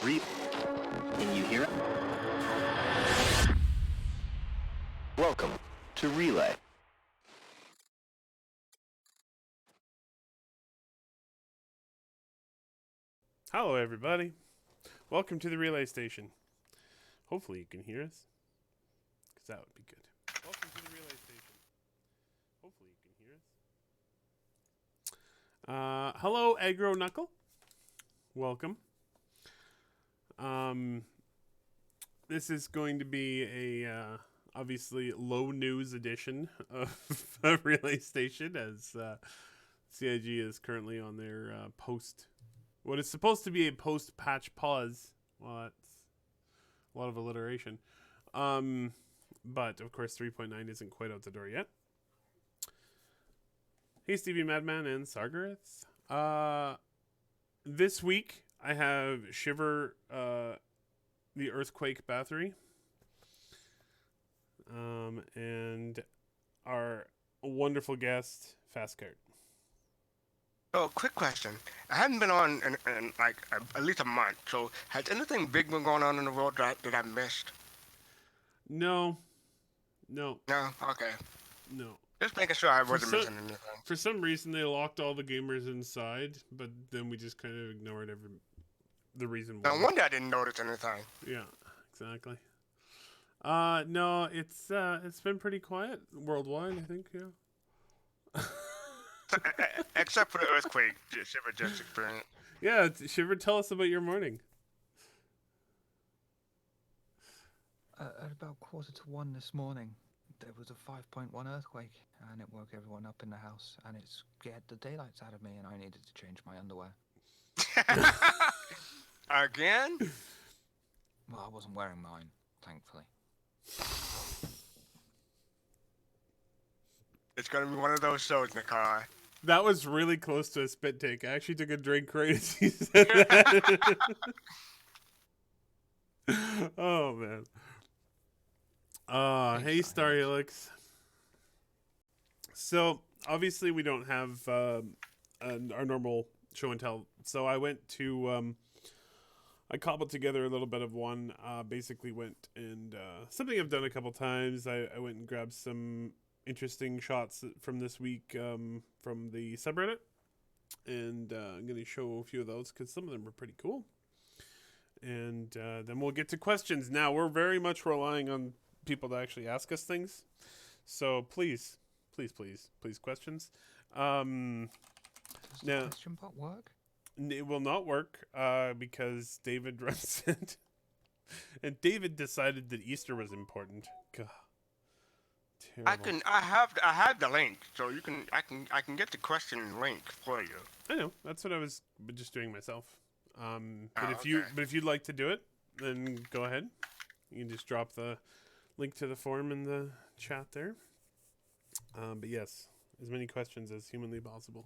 Can you hear it? Welcome to Relay. Hello, everybody. Welcome to the relay station. Hopefully you can hear us, because that would be good. Welcome to the relay station. Hopefully you can hear us. Hello, Aggro Knuckle. Welcome. This is going to be a obviously low news edition of a relay station, as CIG is currently on their post. What is supposed to be a post-patch pause. Well, that's a lot of alliteration. But, of course, 3.9 isn't quite out the door yet. Hey, Stevie Madman and Sargareth. This week, I have Shiver, the Earthquake Battery. And our wonderful guest, fastcart. Oh, quick question. I haven't been on in like at least a month, so has anything big been going on in the world that I missed? No. No? Okay. No. Just making sure I wasn't missing anything. For some reason, they locked all the gamers inside, but then we just kind of ignored the reason why. No wonder I didn't notice anything. Yeah, exactly. No, it's been pretty quiet worldwide, I think, yeah. Except for the earthquake Shiver just experienced. Yeah, Shiver, tell us about your morning. At about 1:45 this morning, there was a 5.1 earthquake, and it woke everyone up in the house, and it scared the daylights out of me, and I needed to change my underwear. Again? Well, I wasn't wearing mine, thankfully. It's gonna be one of those shows, Nehkara. That was really close to a spit take. I actually took a drink right as you said that. Oh, man. Hey, Star Helix. So, obviously, we don't have our normal show and tell. So, I went to... I cobbled together a little bit of one. Basically went and... something I've done a couple times. I went and grabbed some interesting shots from this week from the subreddit. And I'm going to show a few of those because some of them are pretty cool. And then we'll get to questions. Now, we're very much relying on people to actually ask us things. So please, questions. Does the question bot work? It will not work because David runs it. And David decided that Easter was important. God. Terrible. I have the link, so I can get the question link for you. I know. That's what I was just doing myself. But okay. if you'd like to do it, then go ahead. You can just drop the link to the form in the chat there. But yes, as many questions as humanly possible.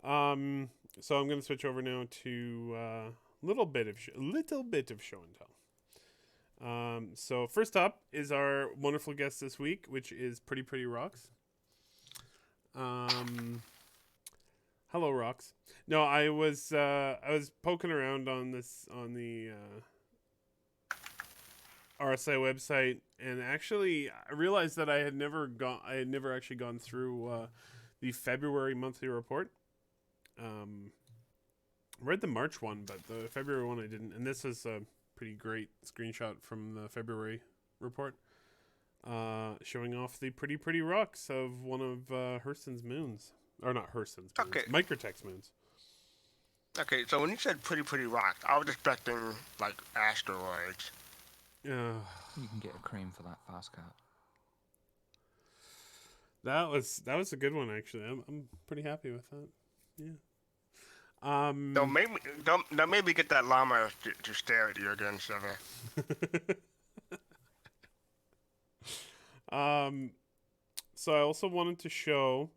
So I'm going to switch over now to a little bit of show and tell. So first up is our wonderful guest this week, which is Pretty Rocks. Hello, Rocks. No, I was poking around on the RSI website, and actually I realized that I had never actually gone through the February monthly report. Read the March one, but the February one I didn't. And this is a pretty great screenshot from the February report, showing off the pretty rocks of one of Hurston's moons. Or not Hurston's moons. Okay. Microtech's moons. Okay, so when you said pretty rocked, I was expecting like asteroids. Yeah. You can get a cream for that fastcart. That was a good one, actually. I'm pretty happy with that. Yeah. Don't maybe get that llama to stare at you again, Shiver. So I also wanted to show.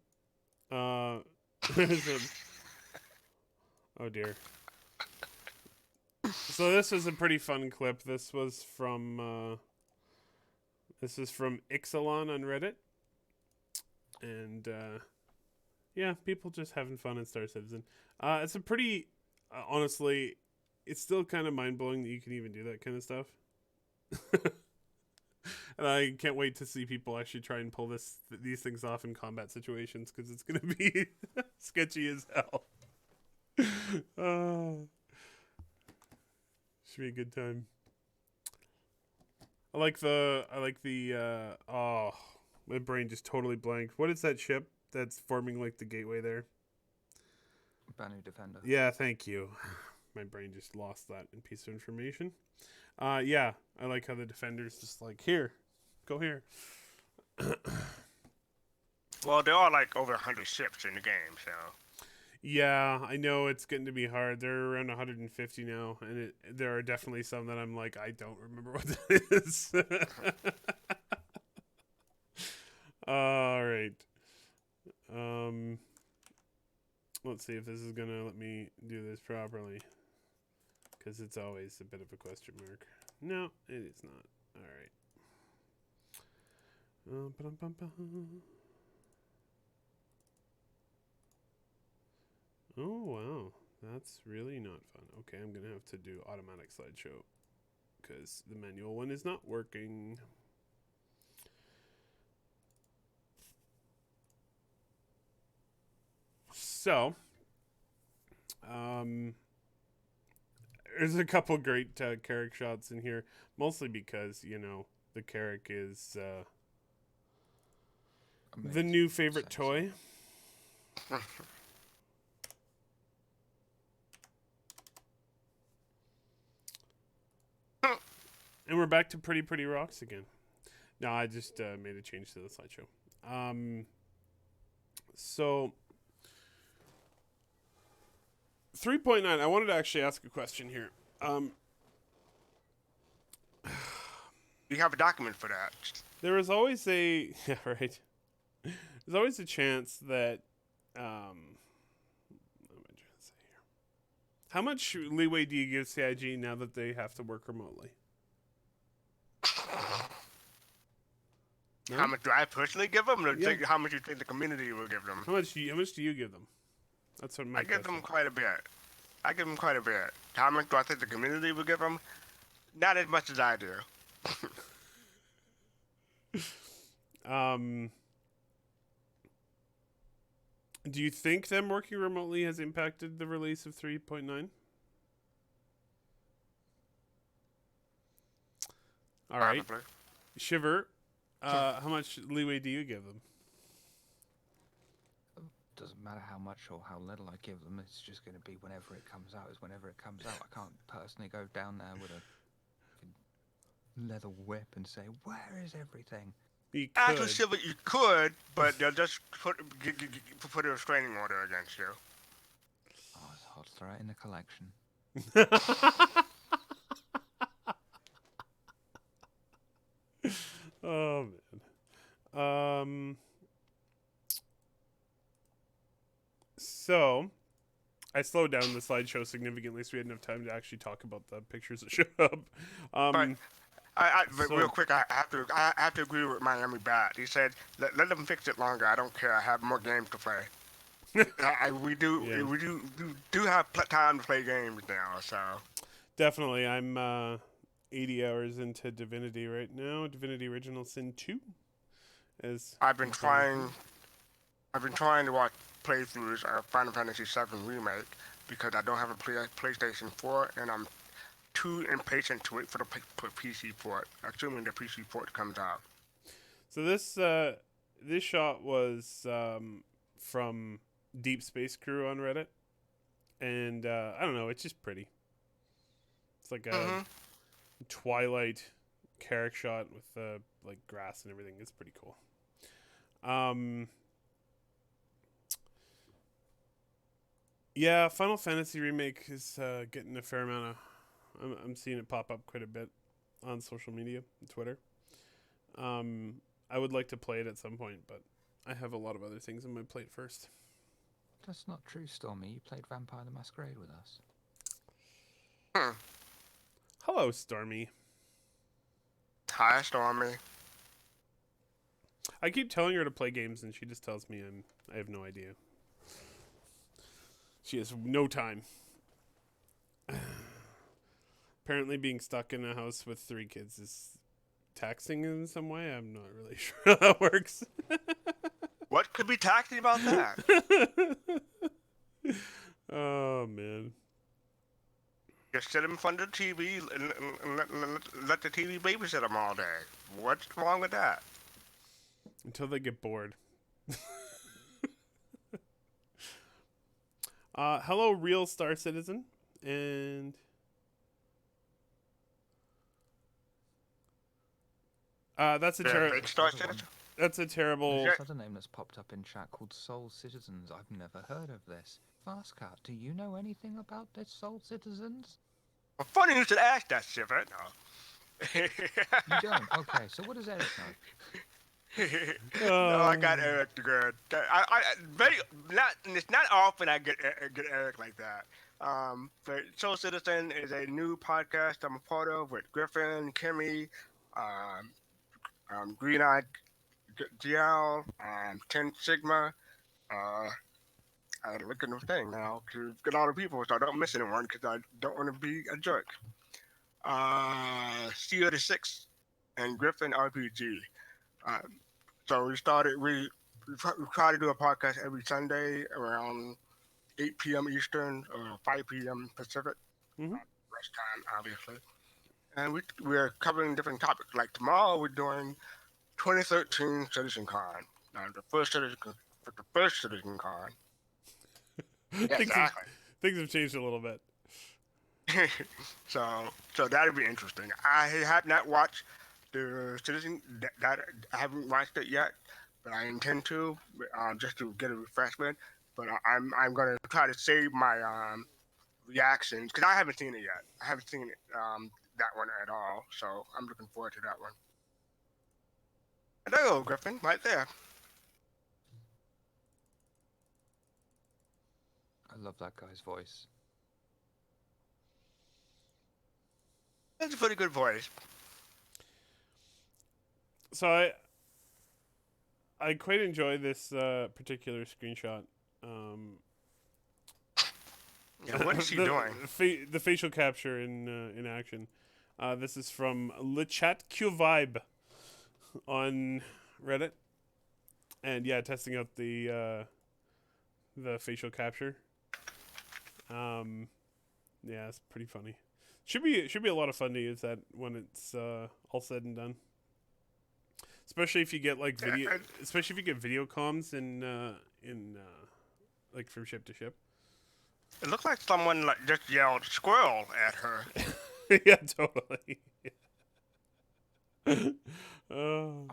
Oh dear. So this was a pretty fun clip. This was from Ixalan on Reddit, and yeah, people just having fun in Star Citizen. It's a pretty, honestly, it's still kind of mind blowing that you can even do that kind of stuff. And I can't wait to see people actually try and pull these things off in combat situations, because it's gonna be sketchy as hell. Should be a good time. I like the oh, my brain just totally blanked. What is that ship that's forming like the gateway there? Banu Defender. Yeah, thank you. My brain just lost that piece of information. Yeah, I like how the Defender's just like, here, go here. Well, there are like over 100 ships in the game, so. Yeah, I know it's getting to be hard. They're around 150 now, and there are definitely some that I'm like, I don't remember what that is. All right. Let's see if this is gonna let me do this properly, because it's always a bit of a question mark. No, it is not. All right. Oh, wow. That's really not fun. Okay, I'm going to have to do automatic slideshow, because the manual one is not working. So, there's a couple great Carrick shots in here, mostly because, you know, the Carrick is the new favorite toy. And we're back to pretty rocks again. No, I just made a change to the slideshow. So 3.9. I wanted to actually ask a question here. You have a document for that. There is always a yeah, right. There's always a chance that what am I trying to say here? How much leeway do you give CIG now that they have to work remotely? No? How much do I personally give them? Or Yeah. how much you think the community will give them? How much do you give them? That's what my I give question. them quite a bit. How much do I think the community will give them? Not as much as I do. Do you think them working remotely has impacted the release of 3.9? All right. Probably. Shiver, how much leeway do you give them? Doesn't matter how much or how little I give them. It's just going to be whenever it comes out. Is whenever it comes out. I can't personally go down there with a leather whip and say, "Where is everything?" You Actually, could. Shiver, you could, but they'll just put a restraining order against you. Oh, I'll throw it in the collection. Oh man. So I slowed down the slideshow significantly so we had enough time to actually talk about the pictures that showed up. But real quick, I have to agree with Miami Bat. He said, "Let them fix it longer. I don't care. I have more games to play." We do have time to play games now. So Definitely, I'm 80 hours into Divinity right now. Divinity Original Sin 2. I've been trying to watch playthroughs of Final Fantasy VII Remake because I don't have a PlayStation 4, and I'm too impatient to wait for the PC port, assuming the PC port comes out. So this shot was from Deep Space Crew on Reddit, and I don't know, it's just pretty. It's like a Twilight Carrick shot with like grass and everything. It's pretty cool. Yeah, Final Fantasy Remake is getting a fair amount of. I'm seeing it pop up quite a bit on social media, Twitter. I would like to play it at some point, but I have a lot of other things on my plate first. That's not true, Stormy. You played Vampire the Masquerade with us. Hello, Stormy. Hi, Stormy. I keep telling her to play games, and she just tells me I have no idea. She has no time. apparently being stuck in a house with 3 kids is taxing in some way. I'm not really sure how that works. What could be taxing about that? Oh, man. Just sit in front of the TV and let the TV babysit them all day. What's wrong with that? Until they get bored. Hello, Real Star Citizen. And... that's a That's a terrible... There's another name that's popped up in chat called Soul Citizens. I've never heard of this. Fastcart, do you know anything about this Soul Citizens? Well, funny you should ask that, Shiver. No. You don't? Okay, so what does Eric know? No, I got Eric good. It's not often I get Eric like that. But Soul Citizen is a new podcast I'm a part of with Griffin, Kimmy, Green Eyed GL, 10 Sigma. I had to look at the thing now to get all the people so I don't miss anyone because I don't want to be a jerk. C86 and Griffin RPG. So we try to do a podcast every Sunday around 8 p.m. Eastern or 5 p.m. Pacific. Mm-hmm. Rest time, obviously. And we're covering different topics. Like tomorrow we're doing 2013 Citizencon. The first Citizencon. Exactly. Things have changed a little bit. So that'll be interesting. I have not watched the Citizen. That I haven't watched it yet, but I intend to, just to get a refreshment. But I'm gonna try to save my reactions because I haven't seen it yet. I haven't seen it that one at all. So I'm looking forward to that one. And there you go, Griffin, right there. I love that guy's voice. That's a pretty good voice. So I quite enjoy this particular screenshot. Yeah, what is he doing? The facial capture in action. This is from Le Chat Q Vibe on Reddit, and yeah, testing out the facial capture. Yeah, it's pretty funny. Should be a lot of fun to use that when it's all said and done. Especially if you get like video comms in like from ship to ship. It looked like someone just yelled "squirrel" at her. Yeah, totally. I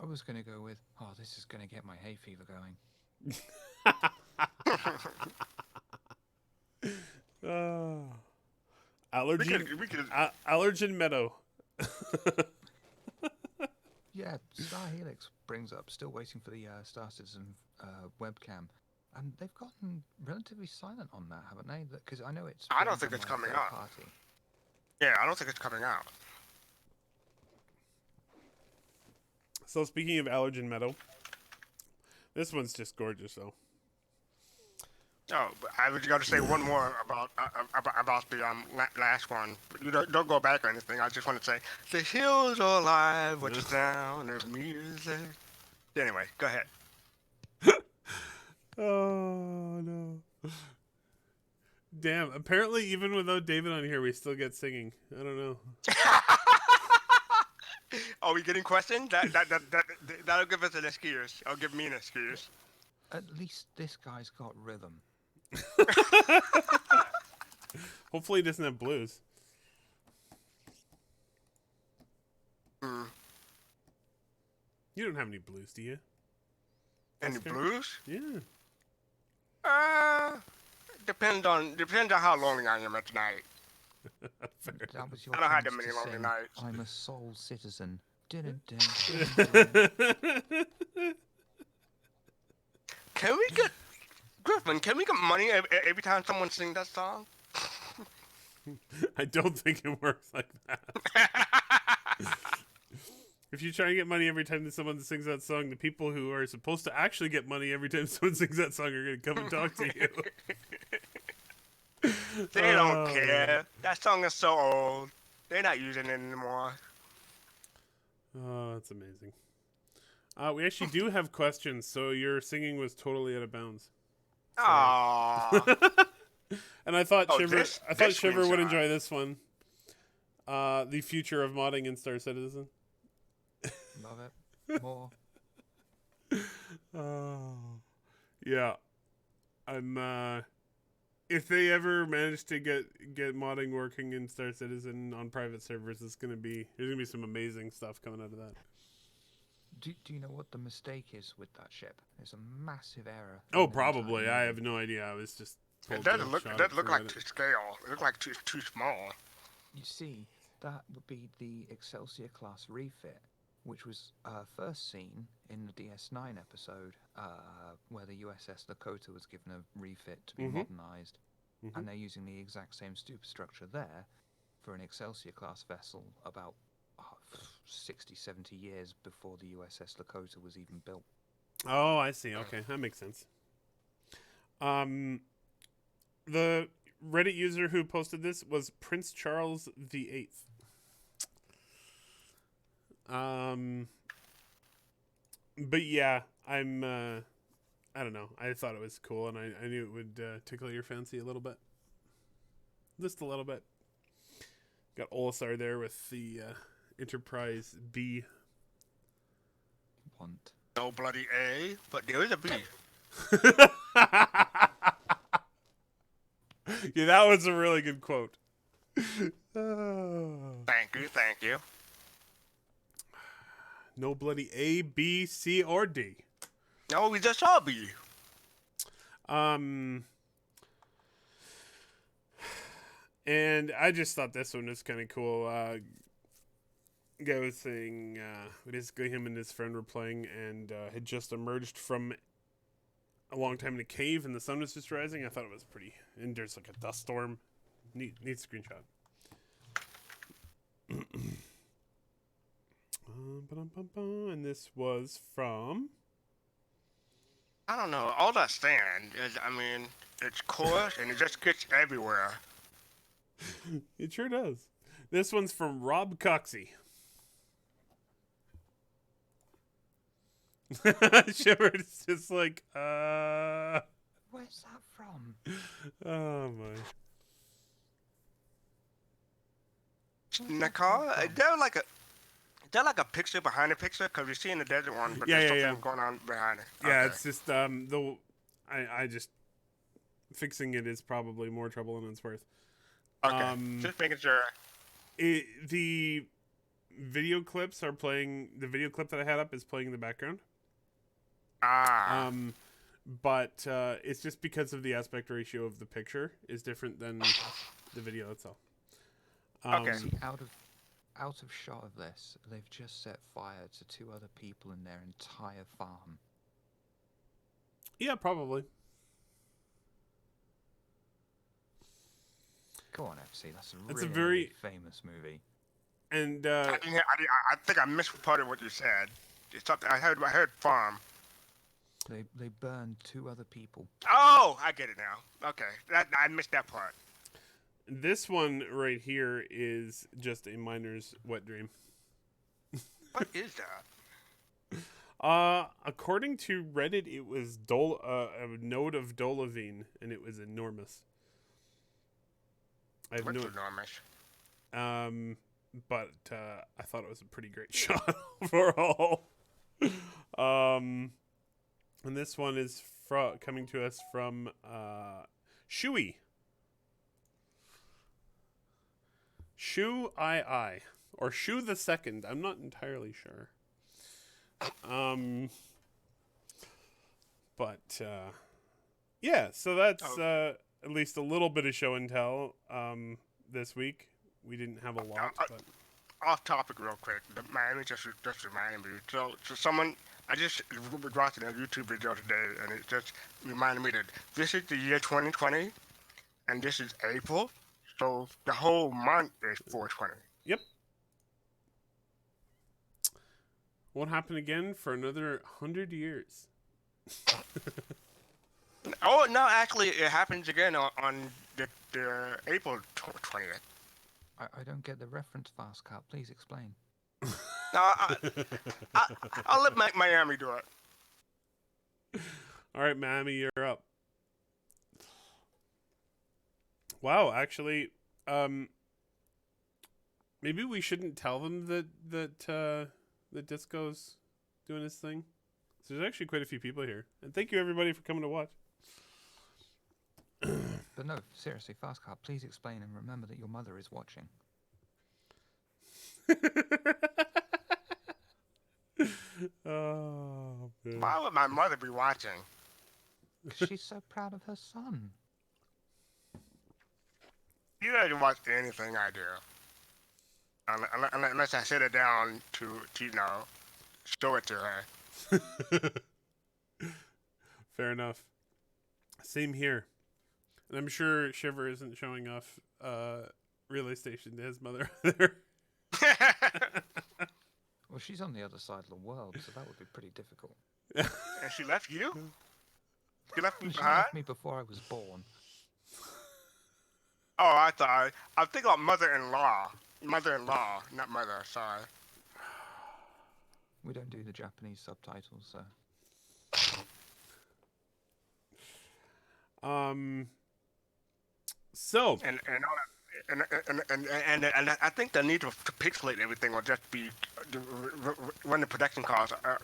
was gonna go with, this is gonna get my hay fever going. Allergen Meadow. Yeah, Star Helix brings up, still waiting for the Star Citizen webcam. And they've gotten relatively silent on that, haven't they? Because I know it's... I don't think it's coming out. Party. Yeah, I don't think it's coming out. So speaking of Allergen Meadow, this one's just gorgeous, though. Oh, I was going to say one more about the last one. You don't go back or anything. I just want to say the hills are alive with the sound of music. Anyway, go ahead. Oh no! Damn. Apparently, even without David on here, we still get singing. I don't know. Are we getting questions? That'll give us an excuse. I'll give me an excuse. At least this guy's got rhythm. Hopefully, he doesn't have blues. Mm. You don't have any blues, do you? Any blues? Yeah. Depends on how lonely I am at night. That was your I don't have that chance many to lonely sing, nights. I'm a soul citizen. Can we get Griffin? Can we get money every time someone sings that song? I don't think it works like that. If you try and get money every time that someone sings that song, the people who are supposed to actually get money every time someone sings that song are going to come and talk to you. They don't care. That song is so old. They're not using it anymore. Oh, that's amazing. We actually do have questions, so your singing was totally out of bounds. Aww. And I thought Shiver this Shiver would screenshot. enjoy this one. The future of modding in Star Citizen. Love it. More. Oh. Yeah. I'm if they ever manage to get modding working in Star Citizen on private servers, there's gonna be some amazing stuff coming out of that. Do you know what the mistake is with that ship? It's a massive error. Oh, in the entire probably. I movie. have no idea. I was just told It doesn't to look. shot It doesn't look through like Reddit. to scale. It looks like too small. You see, that would be the Excelsior class refit, which was first seen in the DS9 episode, where the USS Lakota was given a refit to be modernized, and they're using the exact same superstructure there for an Excelsior class vessel about 60, 70 years before the USS Lakota was even built. Oh, I see. Okay, that makes sense. The Reddit user who posted this was Prince Charles VIII. But yeah, I don't know. I thought it was cool, and I knew it would tickle your fancy a little bit. Just a little bit. Got Olisar there with the Enterprise B. Want. No bloody A, but there is a B. Yeah, that was a really good quote. Thank you. No bloody A, B, C, or D. No, we just saw B. And I just thought this one was kind of cool. Guy was saying, basically him and his friend were playing and had just emerged from a long time in a cave and the sun was just rising. I thought it was pretty, and there's like a dust storm. Neat screenshot. And this was from... I don't know. All that sand is, I mean, it's coarse and it just gets everywhere. It sure does. This one's from Rob Coxey. Shiver is just like, Where's that from? oh my. Nehkara, is there like a picture behind the picture? Because you're seeing the desert one, but there's something going on behind it. Yeah, Okay. it's just I just fixing it is probably more trouble than it's worth. Okay, just making sure. The video clips are playing. The video clip that I had up is playing in the background. But it's just because of the aspect ratio of the picture is different than the video itself. Okay. See, out of shot of this, they've just set fire to 2 other people in their entire farm. Yeah, probably. Go on, FC. That's a really very famous movie. And I think I missed part of what you said. It's something I heard farm. They burned 2 other people. Oh, I get it now. Okay, I missed that part. this one right here is just a miner's wet dream. What is that? According to Reddit, it was a node of Dolavine, and it was enormous. I have What's no, enormous? but I thought it was a pretty great shot overall. And this one is coming to us from Shui. Shu II or Shu the Second. I'm not entirely sure. But yeah, so that's at least a little bit of show and tell this week. We didn't have a lot, but off topic real quick. Miami just reminded me. So someone, I just was watching a YouTube video today, and it just reminded me that this is the year 2020, and this is April, so the whole month is 420. Yep. Won't happen again for another 100 years. Oh no, actually, it happens again on the April 20th. I don't get the reference, fastcart. Please explain. No, I'll let Miami do it. All right, Miami, you're up. Wow, actually, maybe we shouldn't tell them that Disco's doing his thing. So there's actually quite a few people here, and thank you everybody for coming to watch. But no, seriously, fastcart. Please explain and remember that your mother is watching. Oh, man. Why would my mother be watching? Because she's so proud of her son. You don't watch anything I do. Unless I sit her down to show it to her. Fair enough. Same here. And I'm sure Shiver isn't showing off Relay Station to his mother either. Well, she's on the other side of the world, so that would be pretty difficult. And she left you? She left me She behind? left me before I was born. Oh, I think about mother-in-law. Mother-in-law, not mother, sorry. We don't do the Japanese subtitles, so... So And I think the need to pixelate everything will just be when the production costs are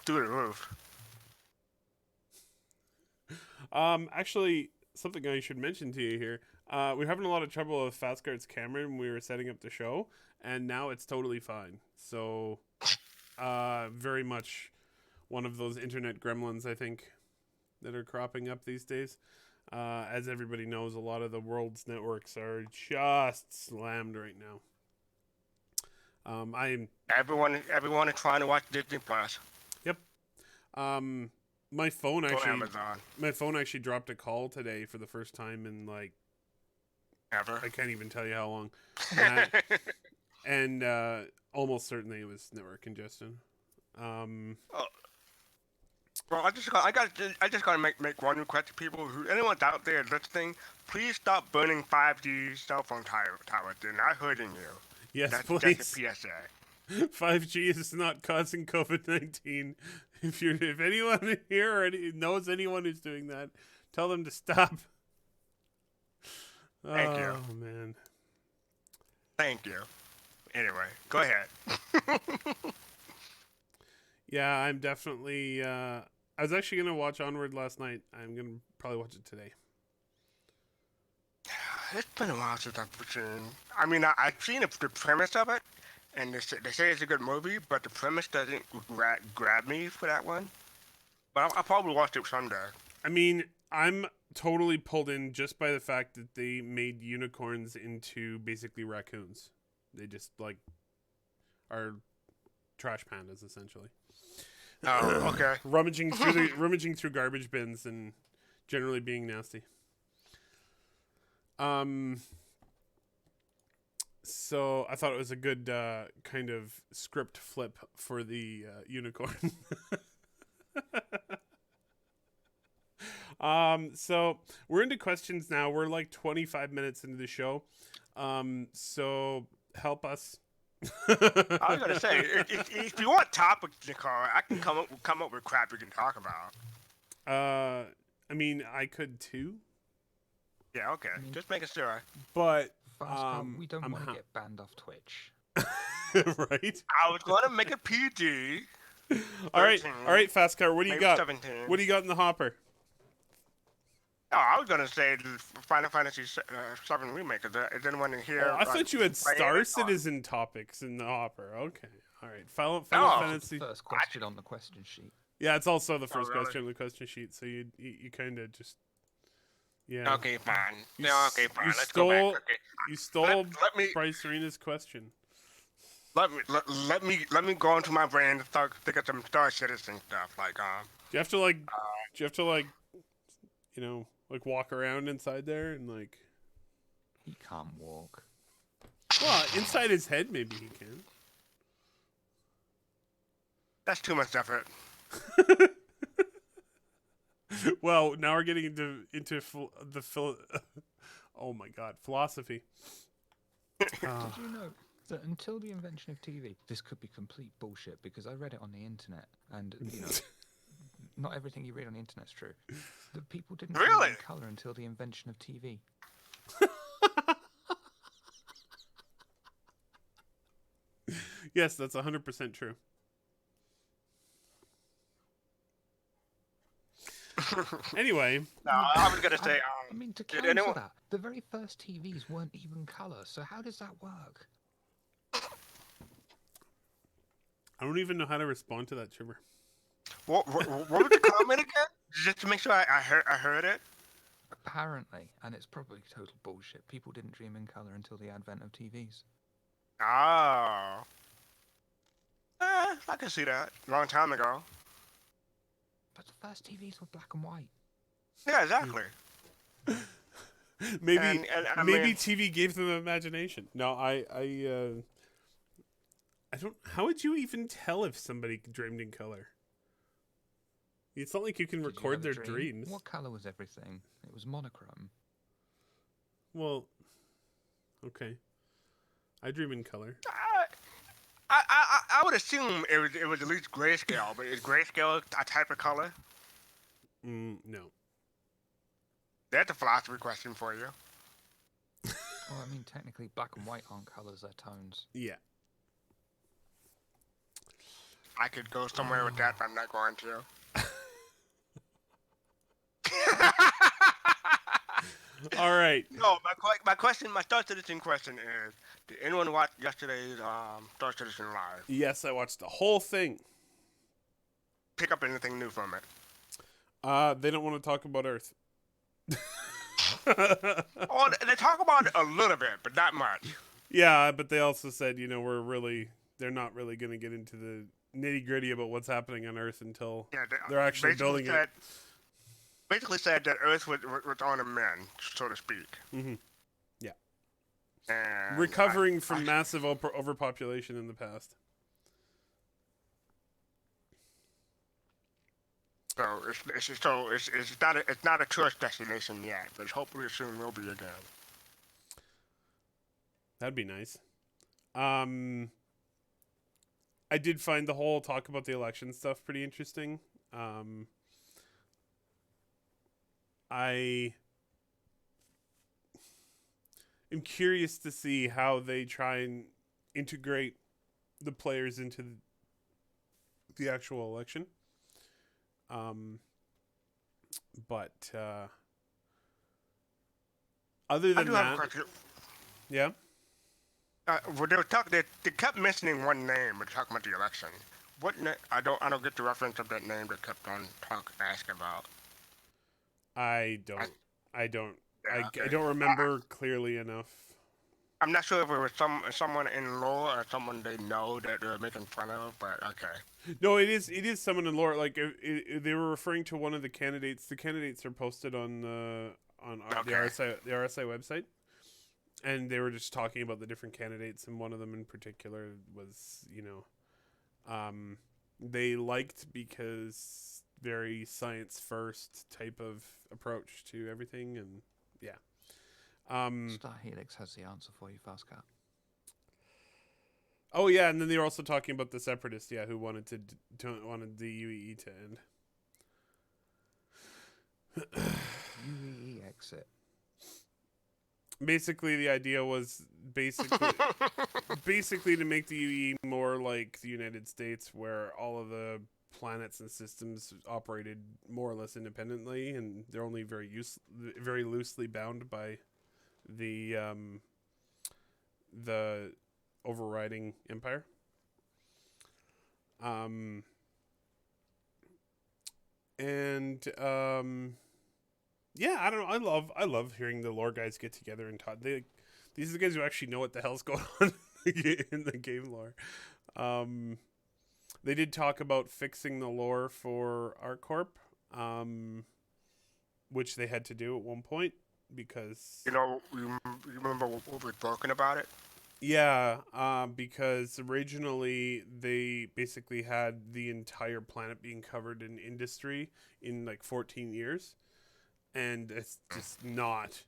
through the roof. Actually, something I should mention to you here. We're having a lot of trouble with fastcart's camera when we were setting up the show, and now it's totally fine. So, very much one of those internet gremlins, I think, that are cropping up these days. As everybody knows, a lot of the world's networks are just slammed right now. Everyone is trying to watch Disney Plus. Yep. My phone Or actually, Amazon. my phone actually dropped a call today for the first time in like Ever. I can't even tell you how long, and almost certainly it was network congestion. Well, I just gotta make one request to people anyone's out there listening. Please stop burning 5G cell phone towers. They're not hurting you. Yes, That's please. just a PSA. 5G is not causing COVID-19. If anyone here knows anyone who's doing that, tell them to stop. Thank you. Oh man. Thank you. Anyway, go ahead. Yeah, I'm definitely. I was actually gonna watch Onward last night. I'm gonna probably watch it today. It's been a while since I've seen. I mean, I've seen the premise of it, and they say it's a good movie, but the premise doesn't grab me for that one. But I'll probably watch it someday. I mean, I'm totally pulled in just by the fact that they made unicorns into basically raccoons. They just like are trash pandas essentially. Oh, okay. rummaging through garbage bins and generally being nasty. So I thought it was a good kind of script flip for the unicorn. So we're into questions now. We're like 25 minutes into the show. So help us. I was gonna say, if you want topics, Nehkara, I can come up with crap we can talk about. I mean, I could too. Yeah, okay. Just making sure. But we don't want to get banned off Twitch. Right? I was gonna make a PG. All right, Fastcar, what do you maybe got? 17. What do you got in the hopper? Oh, I was gonna say the Final Fantasy VII remake. Is there anyone in here? Oh, I thought you had Star Citizen topics in the hopper. Okay, all right. Final Fantasy. First question on the question sheet. Yeah, it's also the first really? question on the question sheet. So you kind of just yeah. Okay, fine. You Okay, fine. You Let's stole. go back. Okay. You stole Let me Bryce Serena's question. let me go into my brain and start think of some Star Citizen stuff. Like Do you have to like? Do you have to like? You know, like walk around inside there and like. He can't walk. Well, inside his head, maybe he can. that's too much effort. Well, now we're getting into oh my god, philosophy. Did you know that until the invention of TV, this could be complete bullshit because I read it on the internet, and not everything you read on the internet's true. That people didn't dream Really? in color until the invention of TV. Yes, that's 100% true. Anyway, No, I was gonna say. I mean, to Did counter anyone? that, the very first TVs weren't even color, so how does that work? I don't even know how to respond to that, Shiver. What was the comment again? Just to make sure I heard it. Apparently, and it's probably total bullshit, people didn't dream in color until the advent of TVs. Oh. I can see that. Long time ago. But the first TVs were black and white. Yeah, exactly. Maybe And I maybe mean- TV gave them imagination. No, I don't. How would you even tell if somebody dreamed in color? It's not like you can Did you record have a their dream? dreams. What color was everything? It was monochrome. Well, okay. I dream in color. I would assume it was at least grayscale, but is grayscale a type of color? No. That's a philosophy question for you. Well, I mean, technically, black and white aren't colors; they're tones. Yeah. I could go somewhere with that, but I'm not going to. All right. No, my question, my Star Citizen question is: did anyone watch yesterday's Star Citizen Live? Yes, I watched the whole thing. Pick up anything new from it? They don't want to talk about Earth. Oh, they talk about it a little bit, but not much. Yeah, but they also said, they're not really going to get into the nitty gritty about what's happening on Earth until Yeah, they're actually basically building it. Basically said that Earth was on a mend, so to speak. Mm-hmm. Yeah. And Recovering from massive overpopulation in the past. So it's not a tourist destination yet, but hopefully soon will be again. That'd be nice. I did find the whole talk about the election stuff pretty interesting. I am curious to see how they try and integrate the players into the actual election. But other I than do have a that, question. yeah. Well, they kept mentioning one name when talking about the election. What name? I don't get the reference of that name they kept on asking about. I don't Yeah, okay. I don't remember clearly enough. I'm not sure if it was someone in lore or someone they know that they're making fun of, but okay. No, it is someone in lore. Like they were referring to one of the candidates. The candidates are posted on the RSI website, and they were just talking about the different candidates, and one of them in particular was they liked because very science first type of approach to everything, and yeah. Star Helix has the answer for you, fastcart. Oh yeah, and then they were also talking about the separatists, who wanted wanted the UEE to end. UEE exit. Basically, the idea was basically to make the UEE more like the United States, where all of the planets and systems operated more or less independently, and they're only very loosely bound by the overriding empire. Yeah, I don't know. I love hearing the lore guys get together and talk. These are the guys who actually know what the hell's going on in the game lore. They did talk about fixing the lore for ArcCorp, which they had to do at one point because You remember what was broken about it? yeah, because originally they basically had the entire planet being covered in industry in like 14 years, and it's just not.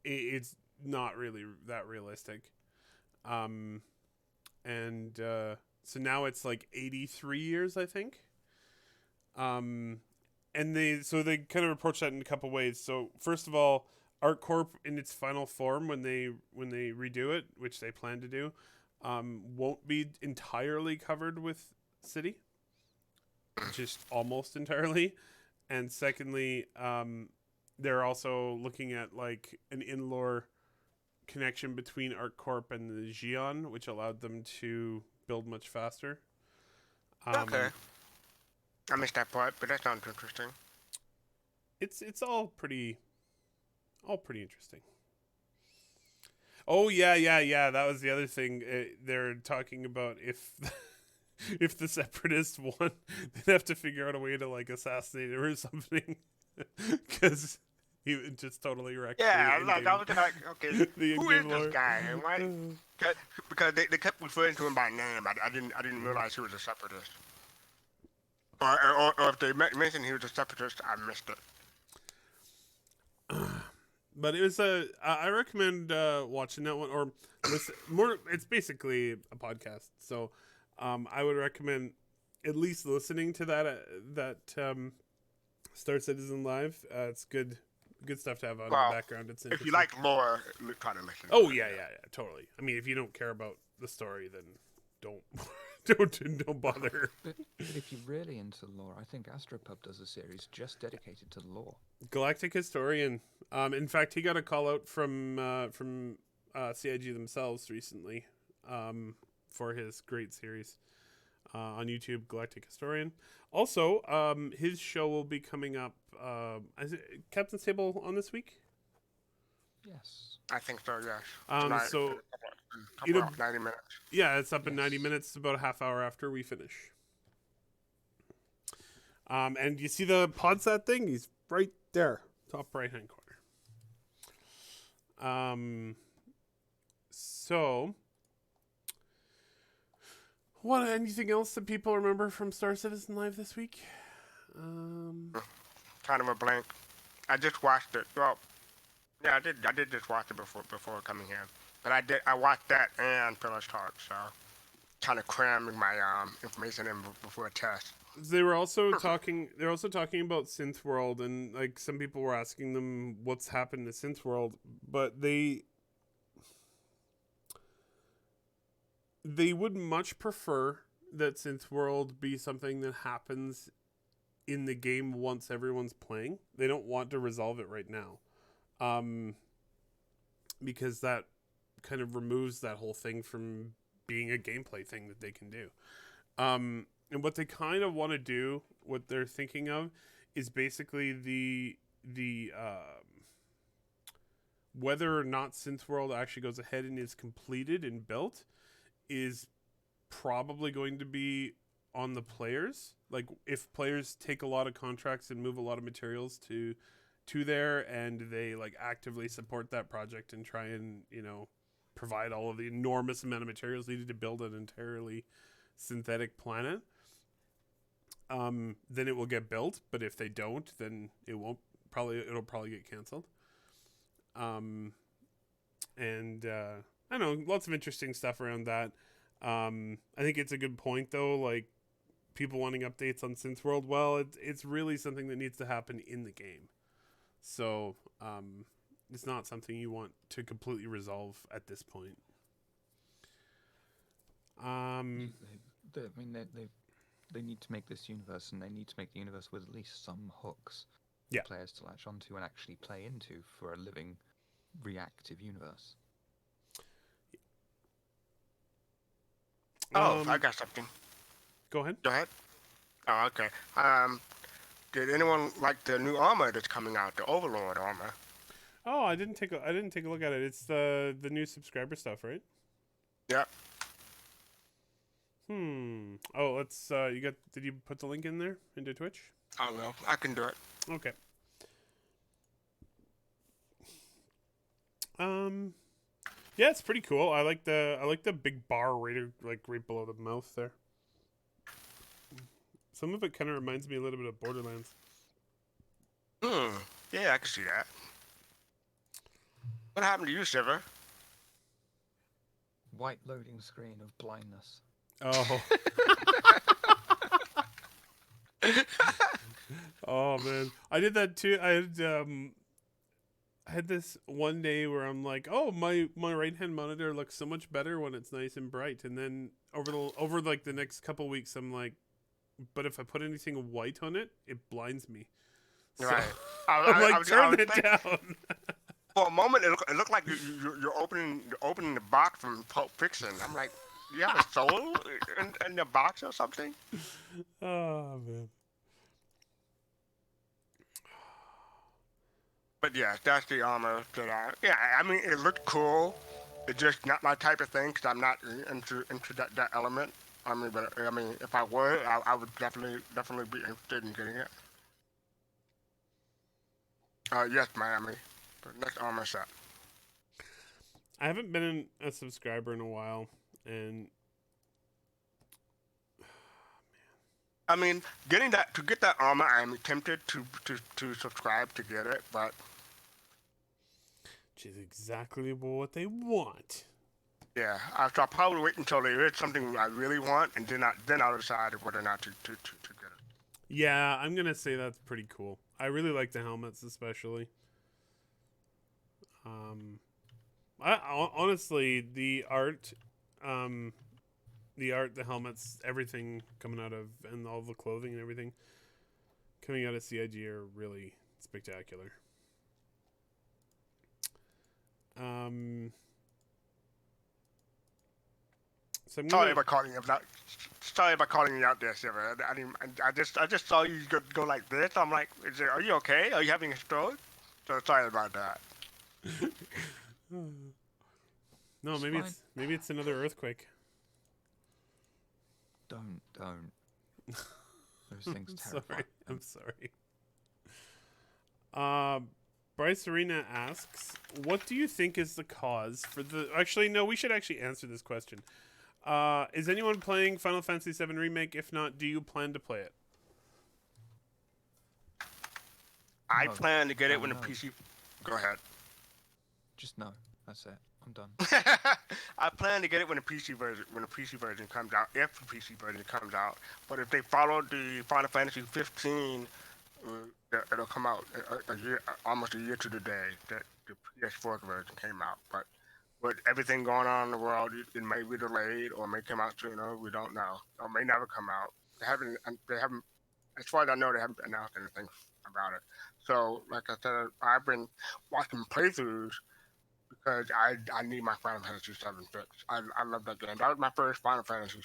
It's not really that realistic. And so now it's like 83 years, I think. And they kind of approach that in a couple ways. So first of all, ArtCorp in its final form when they redo it, which they plan to do, won't be entirely covered with City, just almost entirely. And secondly, they're also looking at like an in-lore connection between ArtCorp and the Xion, which allowed them to build much faster. Okay. I missed that part, but that sounds interesting. It's all pretty interesting. Oh yeah. That was the other thing. They're talking about if if the Separatists won, they'd have to figure out a way to like assassinate him or something, because he would just totally wreck. Yeah, I was like, okay, the who is in-game lore. this guy? And why? Because they kept referring to him by name. I didn't realize he was a separatist. Or if they mentioned he was a separatist, I missed it. But it was I recommend watching that one or listen more. It's basically a podcast, so I would recommend at least listening to that Star Citizen Live. It's good stuff to have on in the background. It's if you like lore, try to listen. Oh yeah, totally. I mean, if you don't care about the story, then don't don't bother. But if you're really into lore, I think Astropub does a series just dedicated to lore. Galactic Historian. In fact, he got a call out from CIG themselves recently for his great series on YouTube, Galactic Historian. Also, his show will be coming up. Is it Captain's Table on this week? Yes. I think so, yes. So it'll 90 minutes. Yeah, it's up in 90 minutes, about a half hour after we finish. And you see the Podsat thing? He's right there, top right-hand corner. So, anything else that people remember from Star Citizen Live this week? Kind of a blank. I just watched it. Well, yeah, I did just watch it before coming here. But I watched that and Pillar's Talk, so kind of cramming my information in before a test. They were also talking. They're also talking about Synth World, and like some people were asking them what's happened to Synth World, but they would much prefer that Synth World be something that happens in the game once everyone's playing. They don't want to resolve it right now, because that kind of removes that whole thing from being a gameplay thing that they can do. And what they kind of want to do, what they're thinking of, is basically the whether or not Synth World actually goes ahead and is completed and built is probably going to be on the players. Like if players take a lot of contracts and move a lot of materials to there, and they like actively support that project and try and provide all of the enormous amount of materials needed to build an entirely synthetic planet, then it will get built. But if they don't, then it'll probably get canceled. And I don't know, lots of interesting stuff around that. I think it's a good point though, like people wanting updates on Synth World. Well, it's really something that needs to happen in the game. So, it's not something you want to completely resolve at this point. I mean, they need to make this universe, and they need to make the universe with at least some hooks for players to latch onto and actually play into for a living, reactive universe. I got something. Go ahead. Oh, okay. Did anyone like the new armor that's coming out, the Overlord armor? Oh, I didn't take a look at it. It's the new subscriber stuff, right? Yep. Oh, let's. Did you put the link in there into Twitch? I will. I can do it. Okay. Yeah, it's pretty cool. I like the big bar right below the mouth there. Some of it kind of reminds me a little bit of Borderlands. Yeah, I can see that. What happened to you, Shiver? white loading screen of blindness. Oh. Oh man, I did that too. I had this one day where I'm like, oh, my right hand monitor looks so much better when it's nice and bright, and then over like the next couple weeks, I'm like, but if I put anything white on it, it blinds me. So, Right. I'm like, turn it down. For a moment, it looked like you're opening the box from Pulp Fiction. I'm like, do you have a soul in the box or something? Oh man. But yeah, that's the armor that I mean, it looked cool. It's just not my type of thing because I'm not into that element. I mean, but I mean, if I were, I would definitely be interested in getting it. Yes, Miami. The next armor set. I haven't been a subscriber in a while, and I mean, to get that armor, I'm tempted to subscribe to get it, but which is exactly what they want. yeah, I'll probably wait until there is something I really want, and then I'll decide whether or not to get it. Yeah, I'm gonna say that's pretty cool. I really like the helmets, especially. Honestly, the art, the helmets, everything coming out of, and all the clothing and everything coming out of CIG are really spectacular. So I'm Sorry about calling you out there, Shiver. I just saw you go like this. I'm like, are you okay? Are you having a stroke? So sorry about that. No, maybe it's another earthquake. Don't. Those things terrify. I'm sorry. Bryce Arena asks, what do you think is the cause for the... Actually, no, we should actually answer this question. Is anyone playing Final Fantasy VII Remake? If not, do you plan to play it? I plan to get it when the PC... Go ahead. Just no. That's it. I'm done. I plan to get it when the PC version comes out, if the PC version comes out. But if they follow the Final Fantasy 15, it'll come out almost a year to the day that the PS4 version came out. But with everything going on in the world, it may be delayed or may come out sooner. We don't know. Or may never come out. They haven't. As far as I know, they haven't announced anything about it. So, like I said, I've been watching playthroughs because I need my Final Fantasy VII fix. I love that game. That was my first Final Fantasy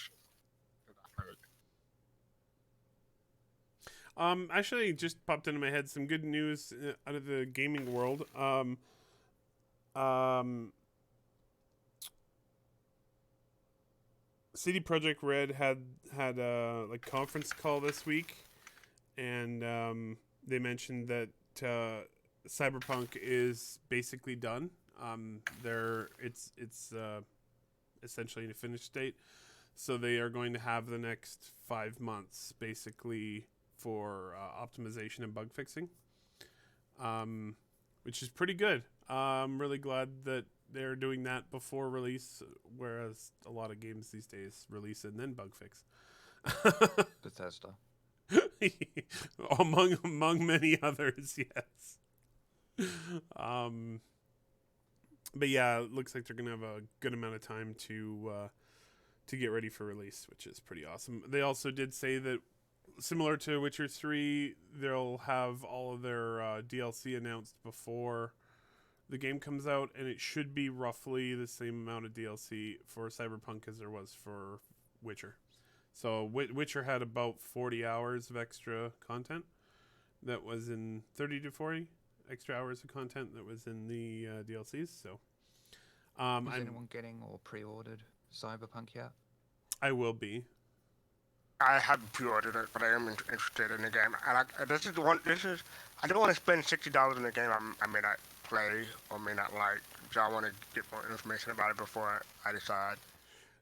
that I played. Actually, just popped into my head some good news out of the gaming world. CD Projekt Red had a conference call this week, and they mentioned that Cyberpunk is basically done. It's essentially in a finished state, so they are going to have the next 5 months basically for optimization and bug fixing, which is pretty good. I'm really glad that they're doing that before release, whereas a lot of games these days release and then bug fix. Bethesda. among many others, yes. But yeah, it looks like they're gonna have a good amount of time to get ready for release, which is pretty awesome. They also did say that, similar to Witcher 3, they'll have all of their DLC announced before the game comes out, and it should be roughly the same amount of DLC for Cyberpunk as there was for Witcher. So Witcher had about 40 hours of extra content that was in 30 to 40 extra hours of content that was in the DLCs. So, is anyone getting or pre-ordered Cyberpunk yet? I will be. I haven't pre-ordered it, but I am interested in the game. And I don't want to spend $60 in a game I may not play or may not like. So I want to get more information about it before I decide.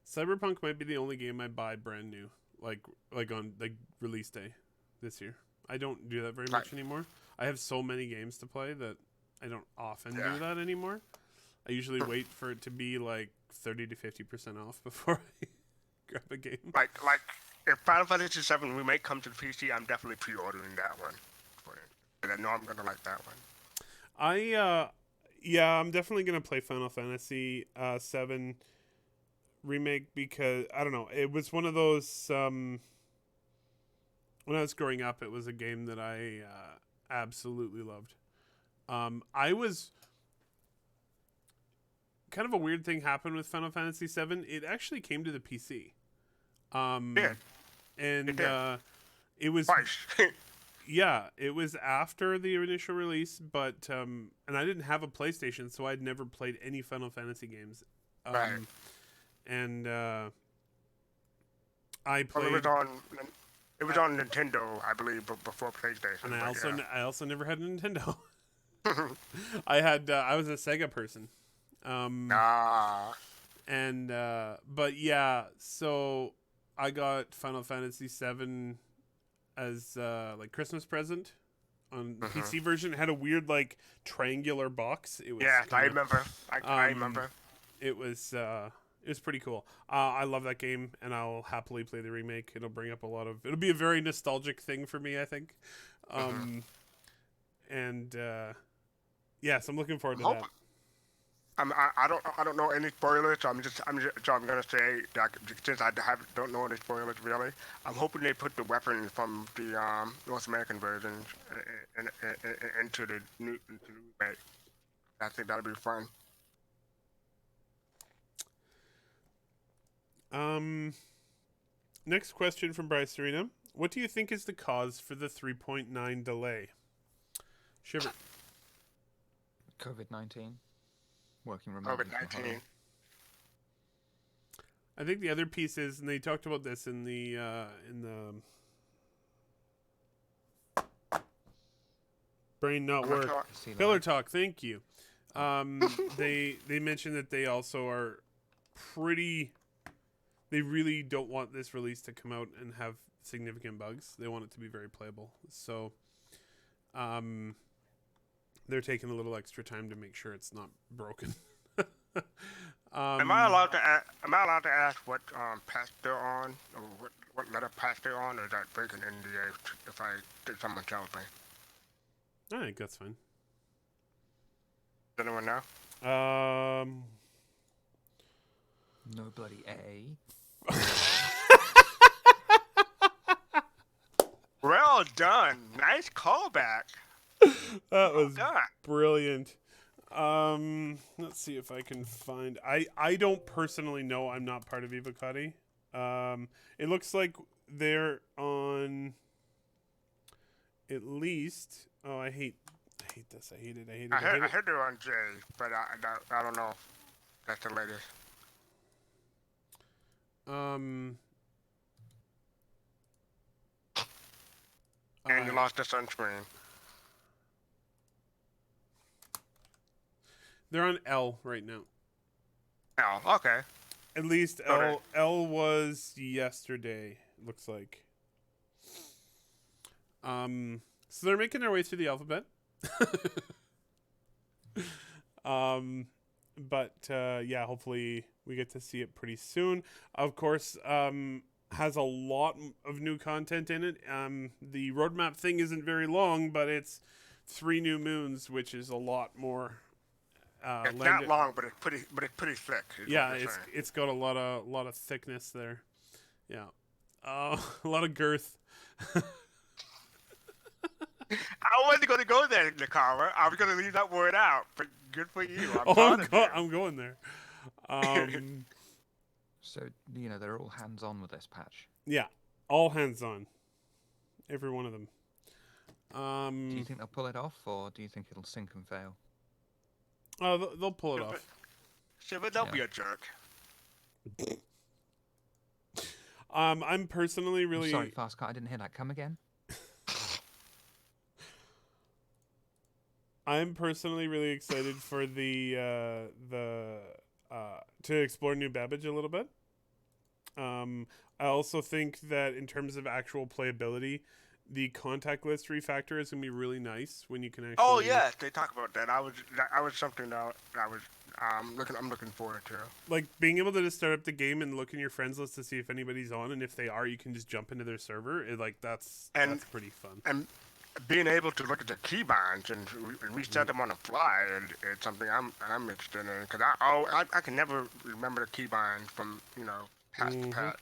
Cyberpunk might be the only game I buy brand new, like on release day this year. I don't do that very much anymore. I have so many games to play that I don't often do that anymore. I usually wait for it to be like 30 to 50% off before I grab a game. Like if Final Fantasy VII Remake comes to the PC, I'm definitely pre-ordering that one. And I know I'm gonna like that one. I'm definitely gonna play Final Fantasy VII Remake because I don't know. It was one of those. When I was growing up, it was a game that I absolutely loved. I was kind of a weird thing happened with Final Fantasy VII. It actually came to the PC. Yeah. And it was Twice. yeah, it was after the initial release, but and I didn't have a PlayStation, so I'd never played any Final Fantasy games. Right. And I played. It was on Nintendo, I believe, before PlayStation. And I also never had a Nintendo. I was a Sega person. And but yeah, so I got Final Fantasy VII as like Christmas present on the PC version. It had a weird like triangular box. It was I remember. I remember. It was pretty cool. I love that game, and I'll happily play the remake. It'll bring up it'll be a very nostalgic thing for me, I think. And so I'm looking forward to that. I don't know any spoilers, so I'm gonna say that since I don't know any spoilers really, I'm hoping they put the weapon from the North American version into the remake. I think that'll be fun. Next question from Bryce Serena. What do you think is the cause for the 3.9 delay? Shiver. COVID-19. Working remotely. COVID-19. I think the other piece is, and they talked about this in the brain not work pillar talk. Thank you. They mentioned that they also are they really don't want this release to come out and have significant bugs. They want it to be very playable. So, they're taking a little extra time to make sure it's not broken. Am I allowed to ask what patch they're on, or what letter patch they're on, or is that breaking NDA if someone tells me? I think that's fine. Does anyone know? No bloody A. Well done. Nice callback. That was brilliant. Let's see if I can find. I don't personally know. I'm not part of Evocati. It looks like they're on at least. Oh, I hate this. I hate it. I heard they're on J, but I don't know if that's the latest. And you lost the sunscreen. They're on L right now. L, okay. At least L was yesterday, looks like. So they're making their way through the alphabet. Hopefully we get to see it pretty soon. Of course, has a lot of new content in it. The roadmap thing isn't very long, but it's 3 new moons, which is a lot more. It's not long, but it's pretty thick. Yeah, it's got a lot of thickness there. Yeah, a lot of girth. I wasn't going to go there, Nehkara. I was going to leave that word out, but good for you. I'm going there. So, they're all hands-on with this patch. Yeah, all hands-on. Every one of them. Do you think they'll pull it off, or do you think it'll sink and fail? Oh, they'll pull it off. Shiver, don't be a jerk. I'm personally really... I'm sorry, fastcart, I didn't hear that. Come again? I'm personally really excited for to explore New Babbage a little bit. I also think that in terms of actual playability, the contact list refactor is gonna be really nice when you can actually. Oh yes, they talk about that. I was something that I was I'm looking forward to. Like being able to just start up the game and look in your friends list to see if anybody's on, and if they are, you can just jump into their server. That's pretty fun. And being able to look at the keybinds and reset them on the fly, it's something I'm interested in, because I can never remember the keybinds from patch to patch.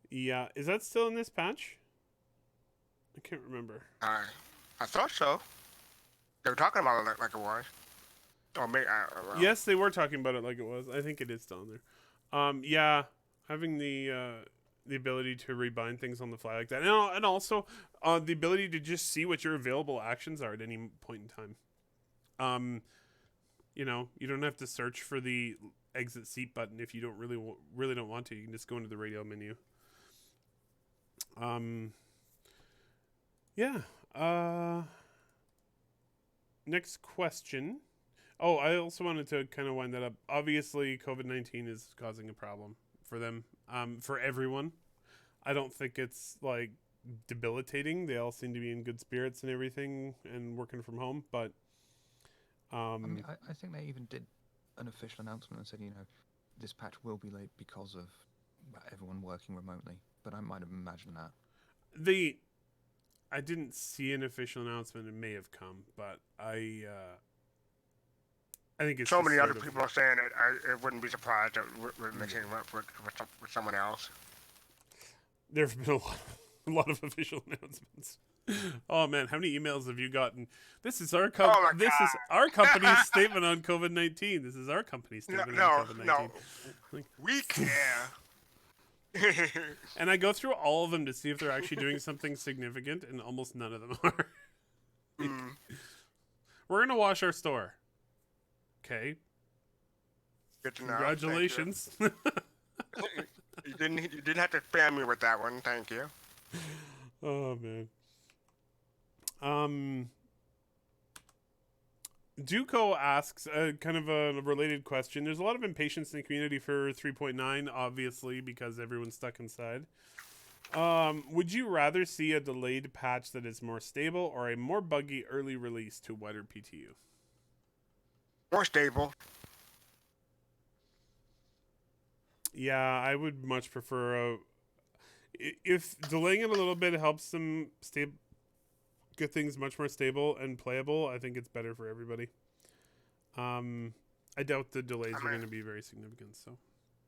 Yeah, is that still in this patch? I can't remember. I thought so. They were talking about it like it was. Or maybe, yes, they were talking about it like it was. I think it is still in there. Yeah, having the ability to rebind things on the fly like that, and also the ability to just see what your available actions are at any point in time. You don't have to search for the exit seat button if you don't really don't want to. You can just go into the radio menu. Yeah. Next question. Oh, I also wanted to kind of wind that up. Obviously, COVID-19 is causing a problem for them, for everyone. I don't think it's like debilitating. They all seem to be in good spirits and everything and working from home, but I think they even did an official announcement and said, this patch will be late because of everyone working remotely. But I might have imagined that. I didn't see an official announcement. It may have come, but I think it's so many other people are saying it. I wouldn't be surprised that we're mixing it up with someone else. There have been a lot of official announcements. Oh man, how many emails have you gotten? This is our is our company's statement on COVID-19. This is our company's statement on COVID-19. No, we care. And I go through all of them to see if they're actually doing something significant, and almost none of them are. We're gonna wash our store. Okay. Good to know. Congratulations. You didn't have to spam me with that one. Thank you. Oh man. Duco asks kind of a related question. There's a lot of impatience in the community for 3.9, obviously, because everyone's stuck inside. Would you rather see a delayed patch that is more stable or a more buggy early release to wider PTU? More stable. Yeah, I would much prefer if delaying it a little bit helps them get things much more stable and playable. I think it's better for everybody. I doubt the delays are going to be very significant. So,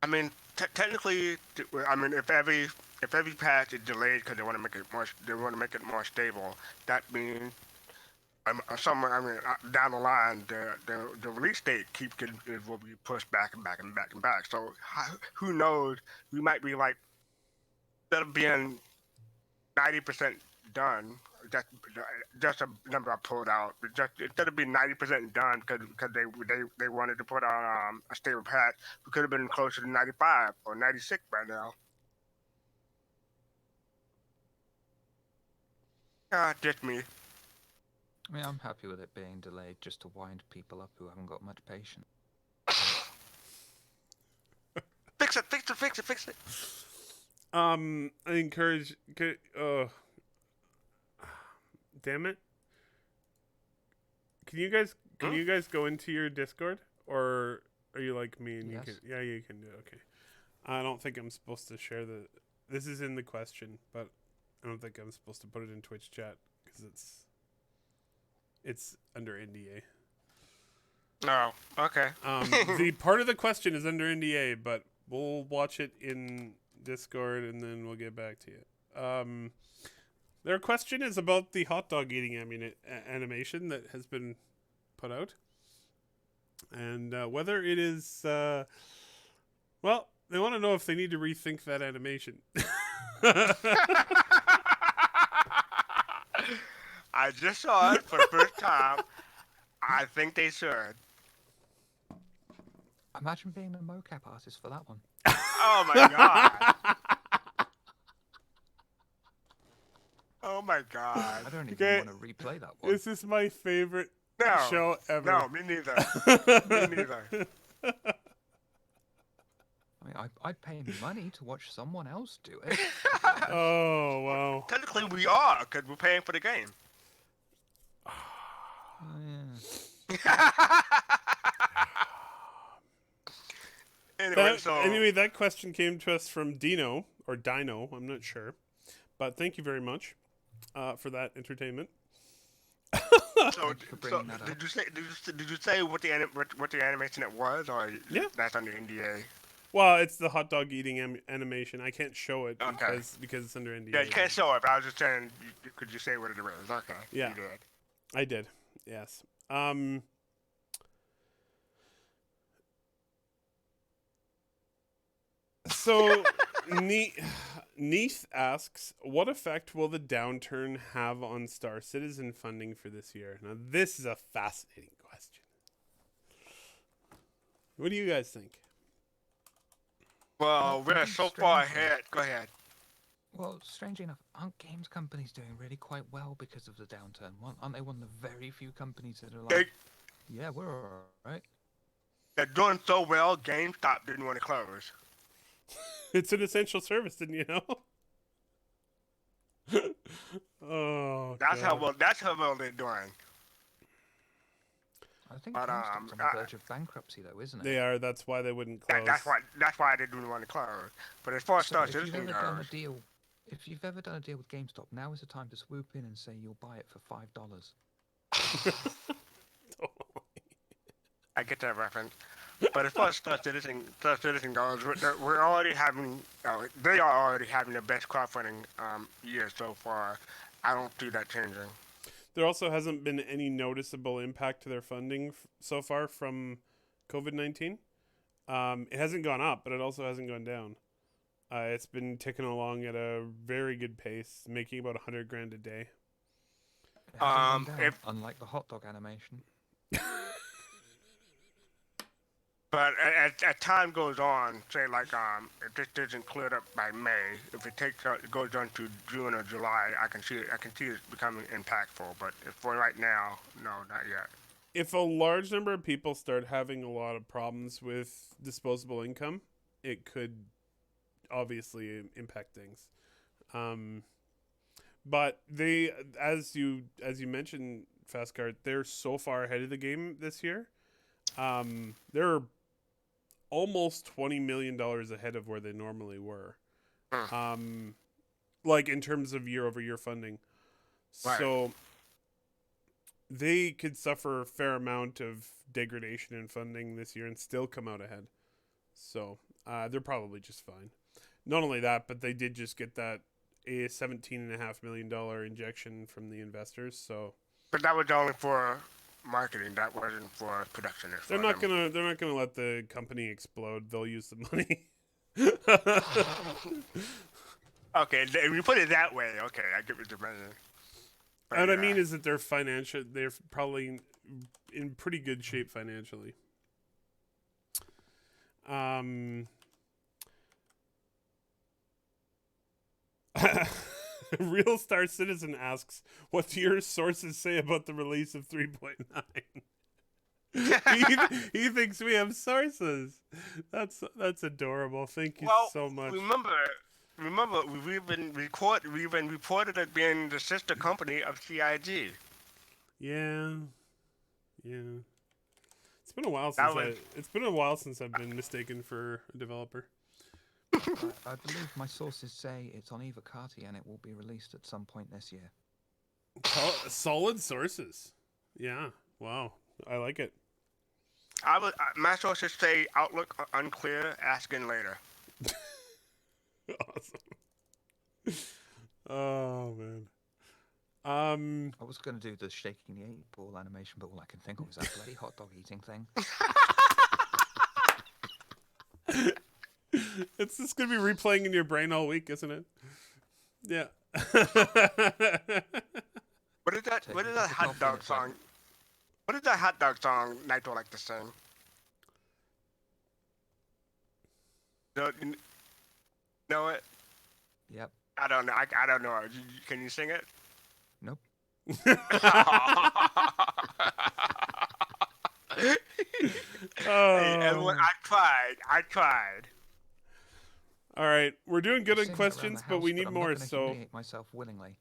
I mean, technically, if every patch is delayed because they want to make it more stable, that means down the line, the release date will be pushed back and back and back and back. So who knows? We might be like, instead of being 90% done, just a number I pulled out. Instead of being 90% done because they wanted to put out a stable patch, we could have been closer to 95 or 96 by now. Just me. I mean, I'm happy with it being delayed just to wind people up who haven't got much patience. Fix it. I encourage. Damn it! Can you guys go into your Discord, or are you like me and yes. you can? Yeah, you can do it. Okay. I don't think I'm supposed to share this is in the question, but I don't think I'm supposed to put it in Twitch chat because it's under NDA. No. Okay. The part of the question is under NDA, but we'll watch it in Discord and then we'll get back to you. Their question is about the hot dog eating animation that has been put out, and whether it is well, they want to know if they need to rethink that animation. I just saw it for the first time. I think they should. Imagine being a mocap artist for that one. Oh my god. Oh my god. I don't even want to replay that one. This is my favorite show ever. No, me neither. Me neither. I mean, I'd pay money to watch someone else do it. Oh, wow. Technically we are, because we're paying for the game. Oh, Anyway, That question came to us from Dino, or Dino, I'm not sure. But thank you very much for that entertainment. so, Thank you for bringing that up. did you say what the animation it was, or Yeah. that's under NDA? Well, it's the hot dog eating animation. I can't show it Okay. because it's under NDA. Yeah, you can't show it, but I was just saying, could you say what it was? Okay. Yeah. You did. I did. Yes. So, Neith asks, what effect will the downturn have on Star Citizen funding for this year? Now, this is a fascinating question. What do you guys think? Well, we're so far ahead. Go ahead. Well, strangely enough, aren't games companies doing really quite well because of the downturn? Aren't they one of the very few companies that are like, yeah, we're all right? They're doing so well, GameStop didn't want to close. It's an essential service, didn't you know? Oh, That's God. how well they're doing. I think But, GameStop's on the verge of bankruptcy, though, isn't it? They are. That's why they wouldn't close. That's why they didn't want to close. But as far as Star Citizen goes, if you've ever done a deal with GameStop, now is the time to swoop in and say you'll buy it for $5. I get that reference. But as far as Star Citizen goes, we're already having, they are already having the best crowdfunding year so far. I don't see that changing. There also hasn't been any noticeable impact to their funding so far from COVID-19. It hasn't gone up, but it also hasn't gone down. It's been ticking along at a very good pace, making about $100,000 a day. Unlike the hot dog animation. But as time goes on, say like if this isn't cleared up by May, if it goes on to June or July, I can see it becoming impactful. But for right now, no, not yet. If a large number of people start having a lot of problems with disposable income, it could obviously impact things. But they, as you mentioned, fastcart, they're so far ahead of the game this year. They're almost $20 million ahead of where they normally were. Like in terms of year-over-year funding. Right. So they could suffer a fair amount of degradation in funding this year and still come out ahead. So they're probably just fine. Not only that, but they did just get that a $17.5 million injection from the investors. So, but that was only for marketing. That wasn't for production. They're not gonna let the company explode. They'll use the money. Okay, if you put it that way, okay, I get what you're saying. What I mean is that they're probably in pretty good shape financially. Real Star Citizen asks, what do your sources say about the release of 3.9? he thinks we have sources. That's adorable. Thank you so much. Remember, we've been reported as being the sister company of CIG. Yeah. It's been a while since I've been mistaken for a developer. I believe my sources say it's on Evocati and it will be released at some point this year. Solid sources. Yeah. Wow. I like it. My sources say Outlook unclear, asking later. Awesome. Oh man. I was going to do the shaking the 8-ball animation, but all I can think of is that bloody hot dog eating thing. It's just going to be replaying in your brain all week, isn't it? Yeah. What is that hot dog song? What is that hot dog song Naito like to sing? You know it? Yep. I don't know. I don't know. Can you sing it? Nope. Hey, everyone, I tried. All right, we're doing good I on sing it around questions, the but house, we need I'm more. not gonna So humiliate myself willingly.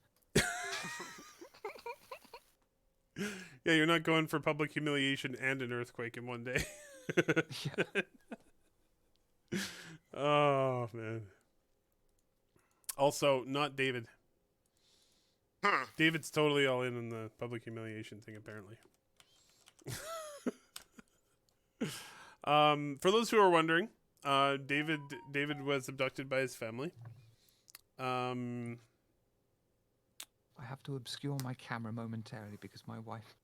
Yeah, you're not going for public humiliation and an earthquake in one day. Yeah. Oh, man. Also, not David. David's totally all in on the public humiliation thing, apparently. For those who are wondering, David was abducted by his family. I have to obscure my camera momentarily because my wife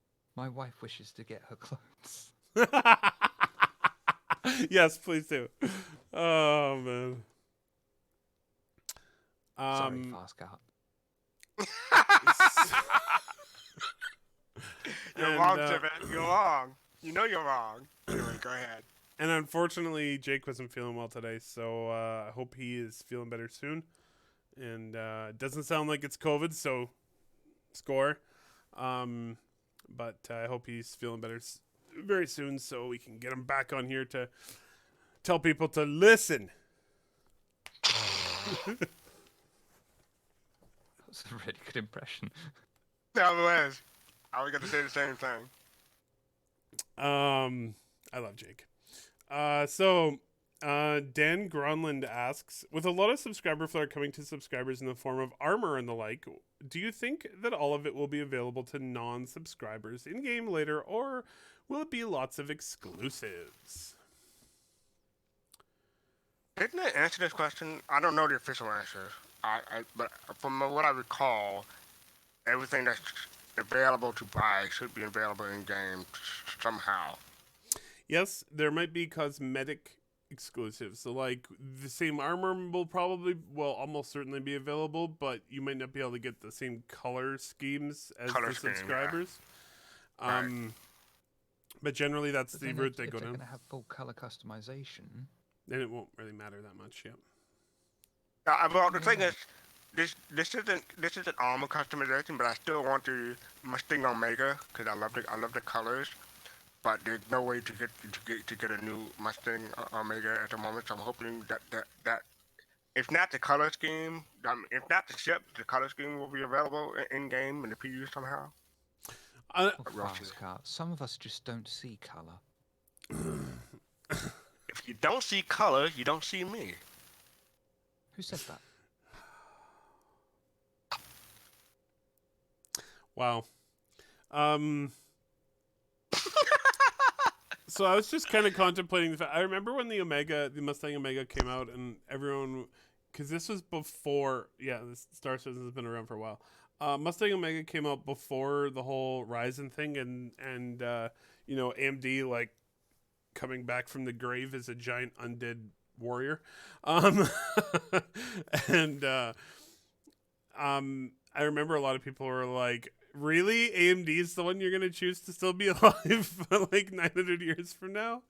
wishes to get her clothes. Yes, please do. Oh man. Sorry, fastcart. You're wrong, Shiver. You're wrong. You know you're wrong. Anyway, go ahead. And unfortunately, Jake wasn't feeling well today, so I hope he is feeling better soon. And it doesn't sound like it's COVID, so score. But I hope he's feeling better very soon, so we can get him back on here to tell people to listen. That was a really good impression. That was. I was going to say the same thing. I love Jake. So Dan Gronland asks, with a lot of subscriber flare coming to subscribers in the form of armor and the like, do you think that all of it will be available to non-subscribers in-game later, or will it be lots of exclusives? Didn't I answer this question? I don't know the official answer. But from what I recall, everything that's available to buy should be available in-game somehow. Yes, there might be cosmetic exclusives. So, like, the same armor will almost certainly be available, but you might not be able to get the same color schemes as the subscribers. Yeah. Right. But generally, that's the route they go If they're down. going to have full color customization, Then it won't really matter that much, yeah. Well, the thing is, this isn't armor customization, but I still want the Mustang Omega because I love the colors. But there's no way to get a new Mustang Omega at the moment. So I'm hoping that if not the color scheme, if not the ship, the color scheme will be available in game in the PU somehow. fastcart. Some of us just don't see color. If you don't see color, you don't see me. Who said that? Wow. So I was just kind of contemplating the fact. I remember when the Mustang Omega came out, and everyone, because this was before, this Star Citizen has been around for a while. Mustang Omega came out before the whole Ryzen thing, and AMD like coming back from the grave as a giant undead warrior, and I remember a lot of people were like, really? AMD is the one you're going to choose to still be alive for like 900 years from now?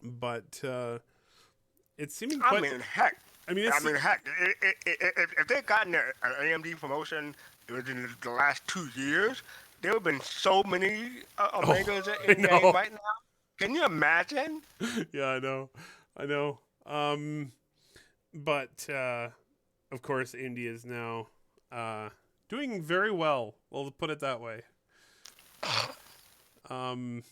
But it's seeming quite... heck. If they'd gotten an AMD promotion within the last 2 years, there would have been so many Omegas in game right now. Can you imagine? Yeah, I know. But of course, AMD is now doing very well. We'll put it that way. And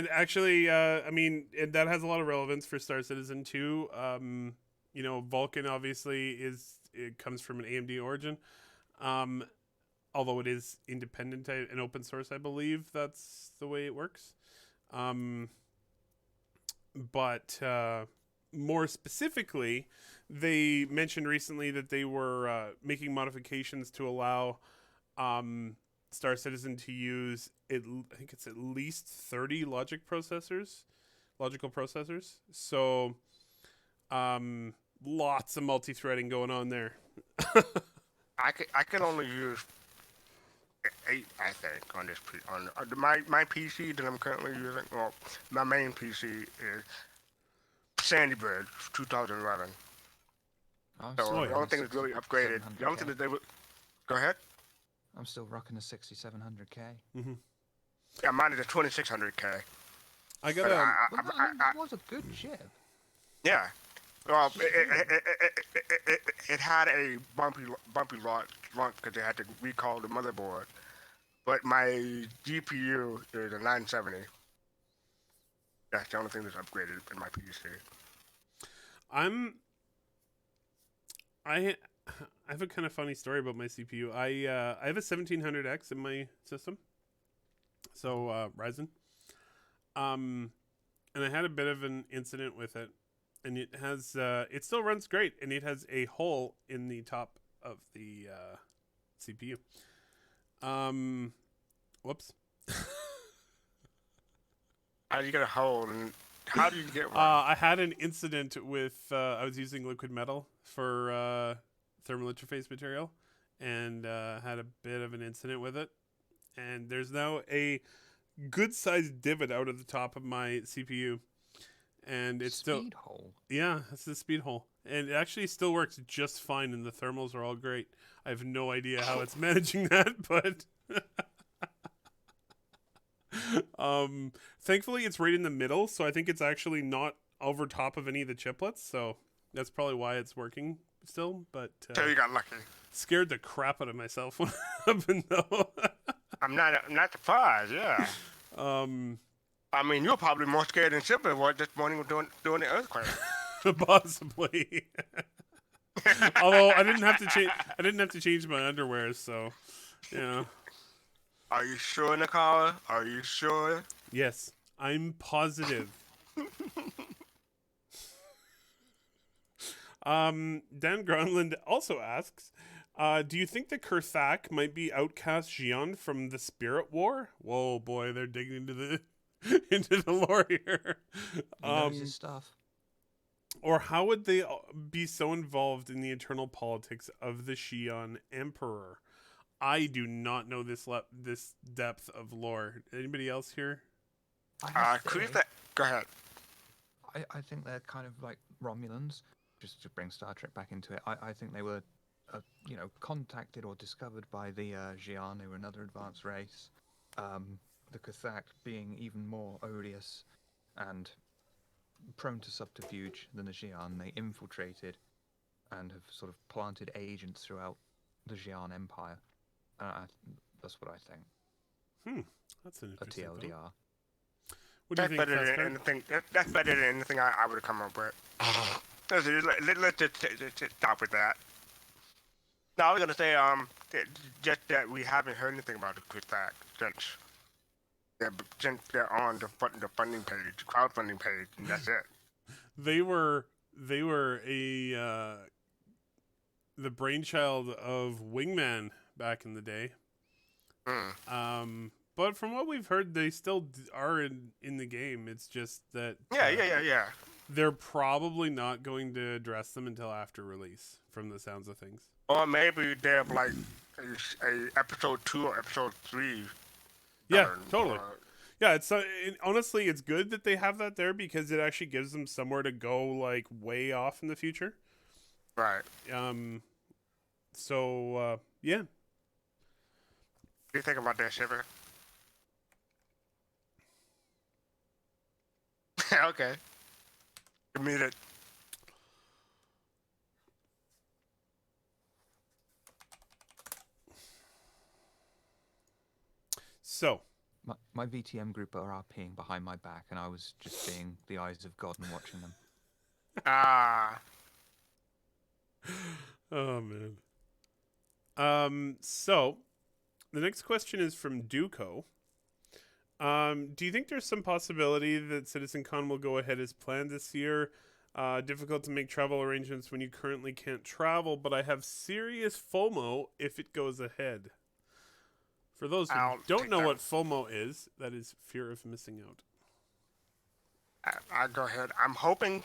actually, that has a lot of relevance for Star Citizen 2. Vulcan obviously comes from an AMD origin. Although it is independent and open source, I believe that's the way it works. But more specifically, they mentioned recently that they were making modifications to allow Star Citizen to use I think it's at least 30 logical processors. So lots of multi-threading going on there. I can only use 8, I think, on this on my PC that I'm currently using. Well, my main PC is Sandy Bridge 2011. So the only thing that's really upgraded. The only thing that they would. Go ahead. I'm still rocking a 6700K. Mm-hmm. Yeah, mine is a 2600K. I got that was a good chip. Yeah. Well, it had a bumpy launch month because they had to recall the motherboard. But my GPU is a 970. That's the only thing that's upgraded in my PC. I have a kind of funny story about my CPU. I have a 1700X in my system, so Ryzen. And I had a bit of an incident with it, and it has it still runs great, and it has a hole in the top of the CPU. Whoops. How do you get a hole? And how do you get one? I had an incident with I was using liquid metal for thermal interface material, and had a bit of an incident with it. And there's now a good-sized divot out of the top of my CPU, and it's Speed hole. Yeah, it's the speed hole, and it actually still works just fine, and the thermals are all great. I have no idea how it's managing that, but thankfully it's right in the middle, so I think it's actually not over top of any of the chiplets, so that's probably why it's working still. But So you got lucky. scared the crap out of myself when happened though. I'm not surprised. Yeah. I mean, you're probably more scared than Shiver was this morning during the earthquake. Possibly. Although I didn't have to change my underwear, so yeah. Are you sure, Nehkara? Are you sure? Yes, I'm positive. Dan Gronland also asks, do you think the Kurthak might be outcast Xi'an from the Spirit War? Whoa, boy, they're digging into the into the lore here. He knows his stuff. Or how would they be so involved in the internal politics of the Xi'an Emperor? I do not know this depth of lore. Anybody else here? Go ahead. I think they're kind of like Romulans, just to bring Star Trek back into it. I think they were, contacted or discovered by the Xi'an, who were another advanced race. The Kuthak being even more odious and prone to subterfuge than the Xi'an, they infiltrated and have sort of planted agents throughout the Xi'an Empire. That's what I think. That's an A interesting thought. TLDR. What do you That's think, better than Fastcart? anything. That's better than anything I would have come up with. Let's just stop with that. No, I was gonna say just that we haven't heard anything about the Kuthak since they're on the funding page, crowdfunding page, and that's it. They were a the brainchild of Wingman back in the day. But from what we've heard, they still are in the game. It's just that Yeah. they're probably not going to address them until after release, from the sounds of things. Or maybe they have like a episode 2 or episode 3. Yeah, totally. Yeah, honestly, it's good that they have that there because it actually gives them somewhere to go, like, way off in the future. Right. So, yeah. What do you think about that, Shiver? Okay. Committed. So, My VTM group are RPing behind my back, and I was just being the eyes of God and watching them. oh man. So the next question is from Duco. Do you think there's some possibility that Citizencon will go ahead as planned this year? Difficult to make travel arrangements when you currently can't travel, but I have serious FOMO if it goes ahead. For those who don't know what FOMO is, that is fear of missing out. I'll go ahead. I'm hoping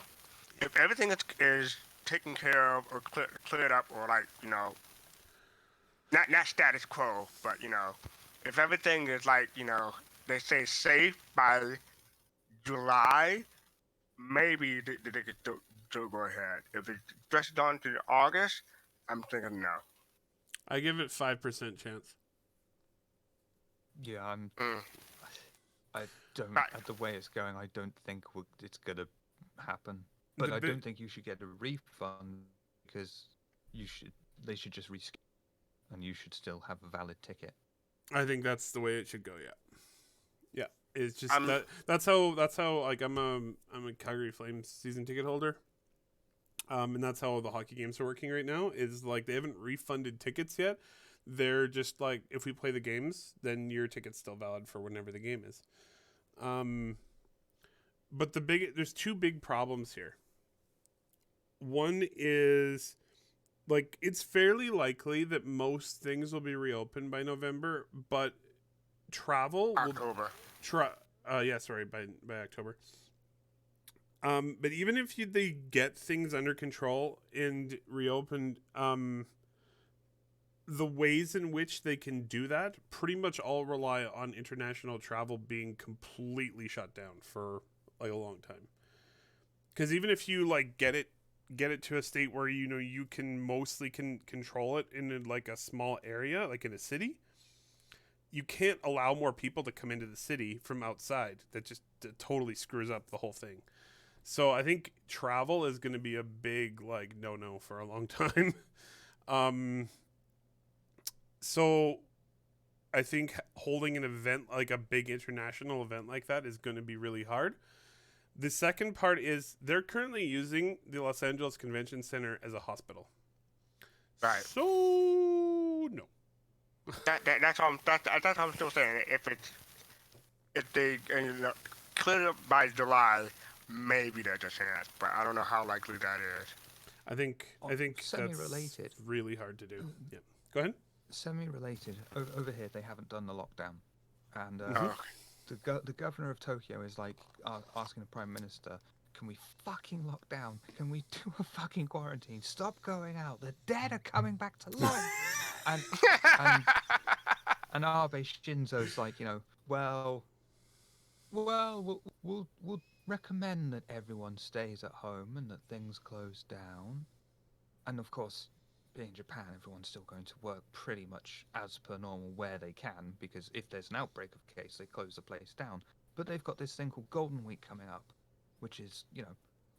if everything is taken care of or cleared up, or like, not status quo, but, if everything is like, they say safe by July, maybe they could still go ahead. If it's stretched on to August, I'm thinking no. I give it 5% chance. Yeah, I don't. Right. The way it's going, I don't think it's gonna happen. But I don't think you should get a refund because they should just reschedule. and you should still have a valid ticket. I think that's the way it should go. Yeah. It's just I'm- that's how like I'm a Calgary Flames season ticket holder. And that's how the hockey games are working right now. Is like they haven't refunded tickets yet. They're just like, if we play the games, then your ticket's still valid for whenever the game is. But there's two big problems here. One is, like, it's fairly likely that most things will be reopened by November, but travel October. by October. But even if they get things under control and reopened, the ways in which they can do that pretty much all rely on international travel being completely shut down for like a long time. Because even if you like get it to a state where you can mostly control it in like a small area, like in a city, you can't allow more people to come into the city from outside. That totally screws up the whole thing. So I think travel is going to be a big like no for a long time. So I think holding an event, like a big international event like that, is going to be really hard. The second part is they're currently using the Los Angeles Convention Center as a hospital. Right. So no. That's what I'm still saying. If they clear it up by July, maybe they're just saying that, but I don't know how likely that is. I think Semi-related. that's really hard to do. Yeah. Go ahead. Semi-related. Over here, they haven't done the lockdown, and Oh, the governor of Tokyo is like asking the prime minister, "Can we fucking lock down? Can we do a fucking quarantine? Stop going out. The dead are coming back to life." and Abe Shinzo's like, we'll recommend that everyone stays at home and that things close down. And of course, being Japan, everyone's still going to work pretty much as per normal where they can, because if there's an outbreak of a case, they close the place down. But they've got this thing called Golden Week coming up, which is,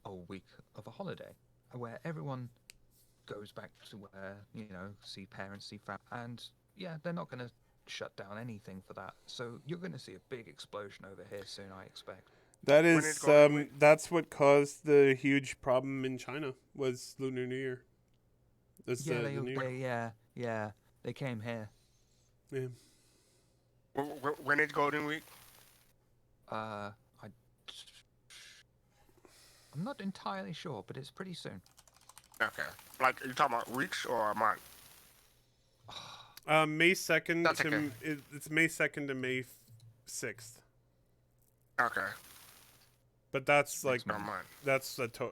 a week of a holiday, where everyone goes back to where, see parents, see family. And yeah, they're not going to shut down anything for that. So you're going to see a big explosion over here soon, I expect. That When is it's going- that's what caused the huge problem in China was Lunar New Year. Yeah, The New Year. they came here. Yeah. When is Golden Week? I'm not entirely sure, but it's pretty soon. Okay. Like, you talking about weeks or a month? May 2nd That's to okay. it's May 2nd to May 6th. Okay. But that's like A month. that's that's not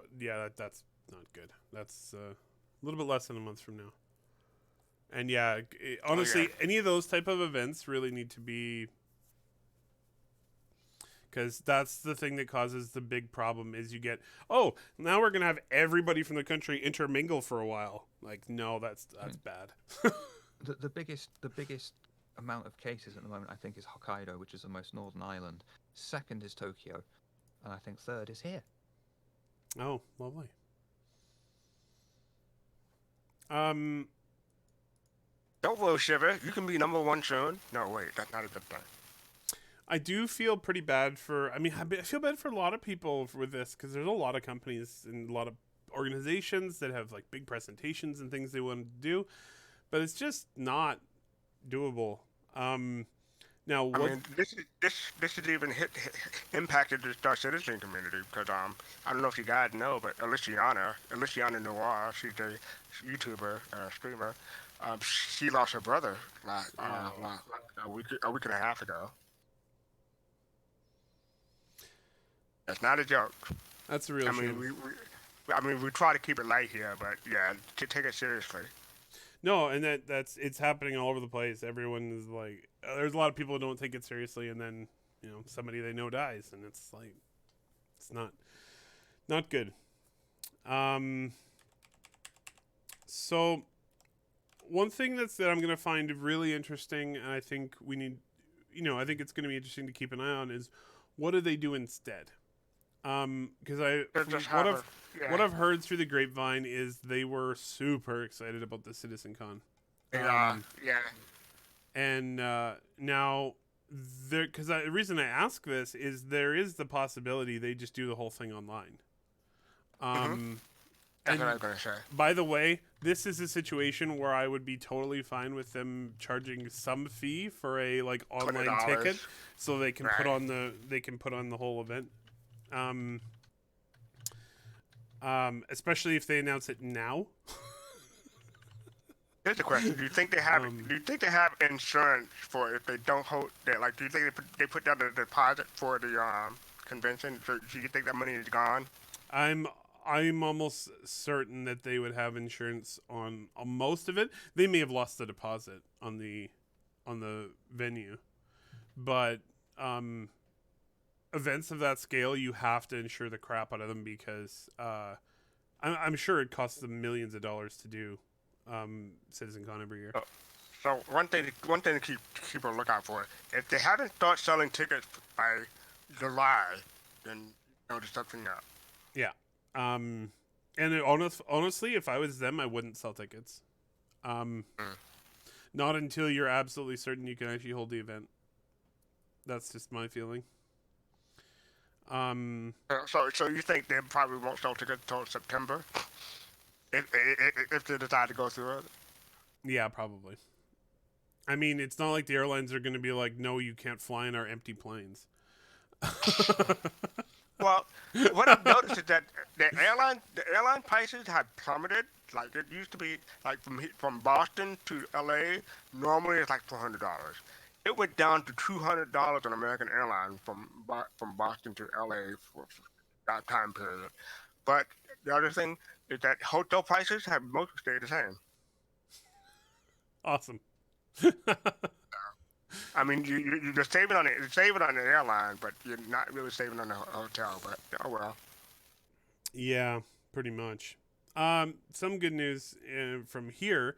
good. That's a little bit less than a month from now. And yeah, honestly, any of those type of events really need to be, because that's the thing that causes the big problem is you get, oh, now we're gonna have everybody from the country intermingle for a while. Like, no, that's bad. The biggest amount of cases at the moment, I think, is Hokkaido, which is the most northern island. Second is Tokyo, and I think third is here. Oh, lovely. Don't worry, Shiver. You can be number one soon. No, wait. That's not a good thing. I do feel pretty bad I feel bad for a lot of people with this, because there's a lot of companies and a lot of organizations that have like big presentations and things they want to do, but it's just not doable. Now, I mean, this has even impacted the Star Citizen community because I don't know if you guys know, but Aliciana Noir, she's a YouTuber, streamer. She lost her brother like a week and a half ago. That's not a joke. That's a real shame. We try to keep it light here, but yeah, to take it seriously. No, and it's happening all over the place. Everyone is like, there's a lot of people who don't take it seriously, and then somebody they know dies, and it's like, it's not good. So one thing that I'm gonna find really interesting, and I think we need, I think it's gonna be interesting to keep an eye on, is what do they do instead? Because what I've heard through the grapevine is they were super excited about the Citizencon, Yeah. And now, because the reason I ask this is there is the possibility they just do the whole thing online. That's what I was gonna say. By the way, this is a situation where I would be totally fine with them charging some fee for a like online $20. ticket, so they can put Right. on the whole event. Especially if they announce it now. Here's the question: do you think they have? Do you think they have insurance for if they don't hold? Like, do you think they put down a deposit for the convention? So do you think that money is gone? I'm almost certain that they would have insurance on most of it. They may have lost the deposit on the venue, but events of that scale, you have to insure the crap out of them because I'm sure it costs them millions of dollars to do Citizencon every year. So one thing to keep a lookout for: if they haven't started selling tickets by July, then there's something up. Yeah. And honestly, if I was them, I wouldn't sell tickets. Not until you're absolutely certain you can actually hold the event. That's just my feeling. So you think they probably won't sell tickets until September? If they decide to go through it? Yeah, probably. I mean, it's not like the airlines are going to be like, no, you can't fly in our empty planes. Well, what I've noticed is that the airline prices have plummeted. Like it used to be, like from Boston to LA, normally it's like $400. It went down to $200 on American Airlines from Boston to LA for that time period. But the other thing is that hotel prices have mostly stayed the same. Awesome. I mean, you're saving on the airline, but you're not really saving on the hotel. But oh well. Yeah, pretty much. Some good news from here.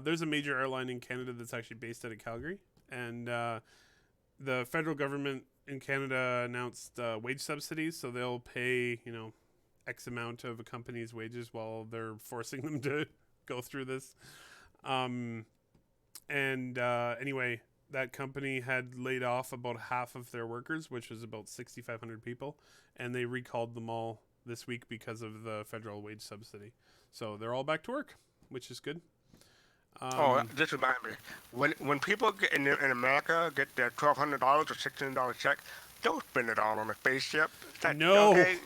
There's a major airline in Canada that's actually based out of Calgary, and the federal government in Canada announced wage subsidies, so they'll pay X amount of a company's wages while they're forcing them to go through this. Anyway, that company had laid off about half of their workers, which was about 6,500 people, and they recalled them all this week because of the federal wage subsidy. So they're all back to work, which is good. Just remind me, when people in America get their $1,200 or $1,600 check, don't spend it all on a spaceship. No. Okay,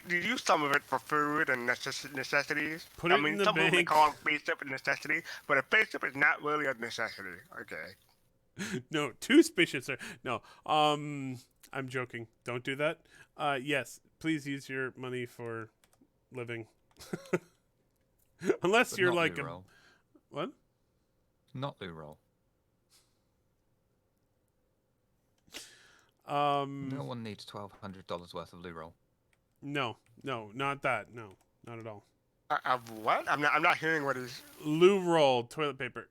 you use some of it for food and necessities. Put it in the some people may bank. call a spaceship a necessity, but a spaceship is not really a necessity. Okay. No, 2 spaceships are... No, I'm joking. Don't do that. Yes, please use your money for living. Unless But you're not like loo a... roll. What? Not loo roll. No one needs $1,200 worth of loo roll. No, not that. No, not at all. What? I'm not hearing what he's. Loo roll, toilet paper.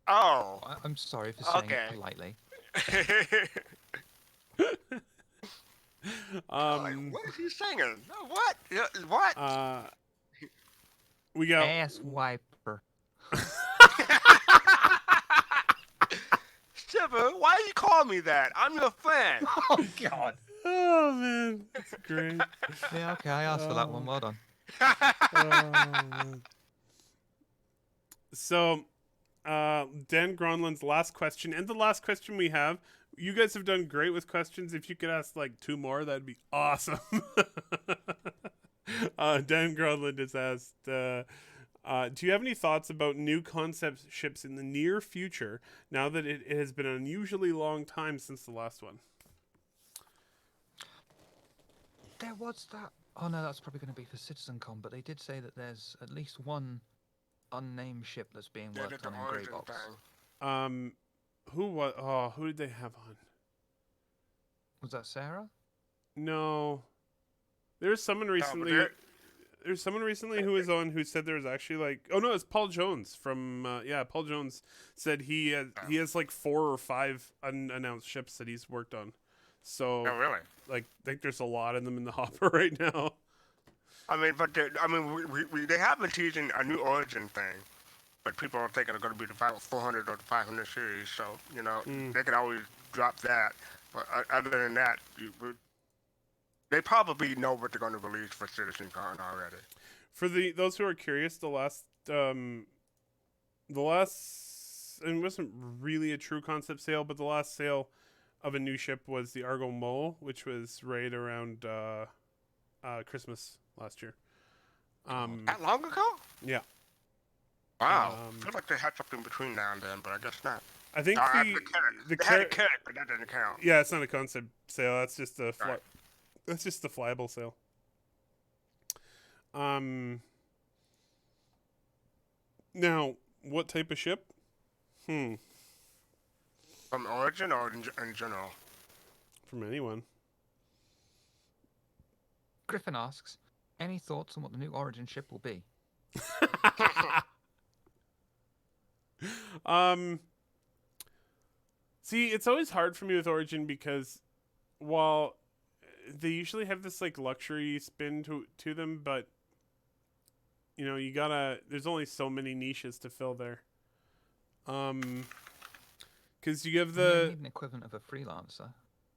Oh. I'm sorry for saying Okay. it politely. Like, what is he singing? What? What? We got... Ass wiper. Shiver, why do you call me that? I'm your friend. Oh, God. Oh, man. That's great. Yeah, okay, I asked for that one. Well done. Man. So, Dan Gronland's last question, and the last question we have. You guys have done great with questions. If you could ask like 2 more, that'd be awesome. Dan Gronland has asked, do you have any thoughts about new concept ships in the near future now that it has been an unusually long time since the last one? There was that. Oh no, that's probably going to be for Citizencon, but they did say that there's at least one unnamed ship that's being worked on in Grey Box. Who did they have on? Was that Sarah? No. There's someone recently. There's someone recently who was on who said there was actually like, oh no, it's Paul Jones from Paul Jones said he has like 4 or 5 unannounced ships that he's worked on. So Oh, really? like I think there's a lot of them in the hopper right now. I mean, but they have been teasing a new Origin thing. but people are thinking it's going to be the 400 or the 500 series. So they can always drop that. But other than that, they probably know what they're going to release for Citizencon already. For those who are curious, the last and it wasn't really a true concept sale, but the last sale of a new ship was the Argo Mole, which was right around Christmas last year. That long ago? Yeah. Wow. I feel like they had something between now and then, but I guess not. I think they had a carrot, but that doesn't count. Yeah, it's not a concept sale. That's just a that's just the flyable sale. Now, what type of ship? From Origin or in general? From anyone. Griffin asks, any thoughts on what the new Origin ship will be? See, it's always hard for me with Origin because while they usually have this like luxury spin to them, but there's only so many niches to fill there. Because you have You need an equivalent of a freelancer.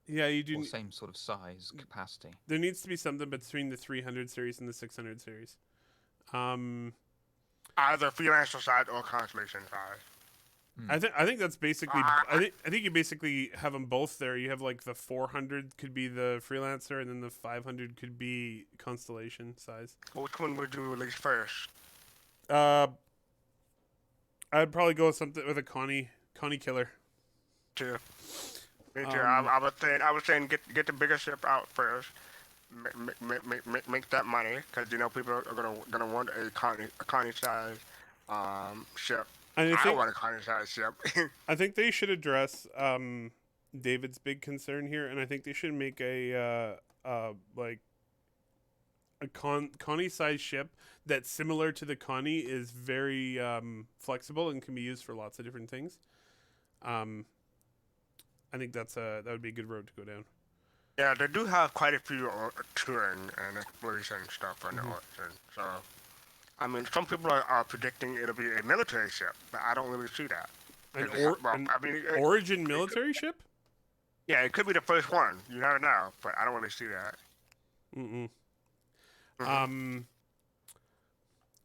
Yeah, you do. Or same sort of size, capacity. There needs to be something between the 300 series and the 600 series. Either freelancer side or constellation side. I think that's basically. I think you basically have them both there. You have like the 400 could be the freelancer, and then the 500 could be constellation size. Which one would you release first? I'd probably go with something with a Connie Killer. Too. Me too. I was saying get the bigger ship out first. Make that money because people are gonna want a Connie size ship. I want a Connie size ship. I think they should address David's big concern here, and I think they should make a Connie size ship that's similar to the Connie, is very flexible and can be used for lots of different things. I think that would be a good road to go down. Yeah, they do have quite a few touring and exploration stuff on the Origin. So, I mean, some people are predicting it'll be a military ship, but I don't really see that. Origin military ship? Yeah, it could be the first one. You never know, but I don't really see that.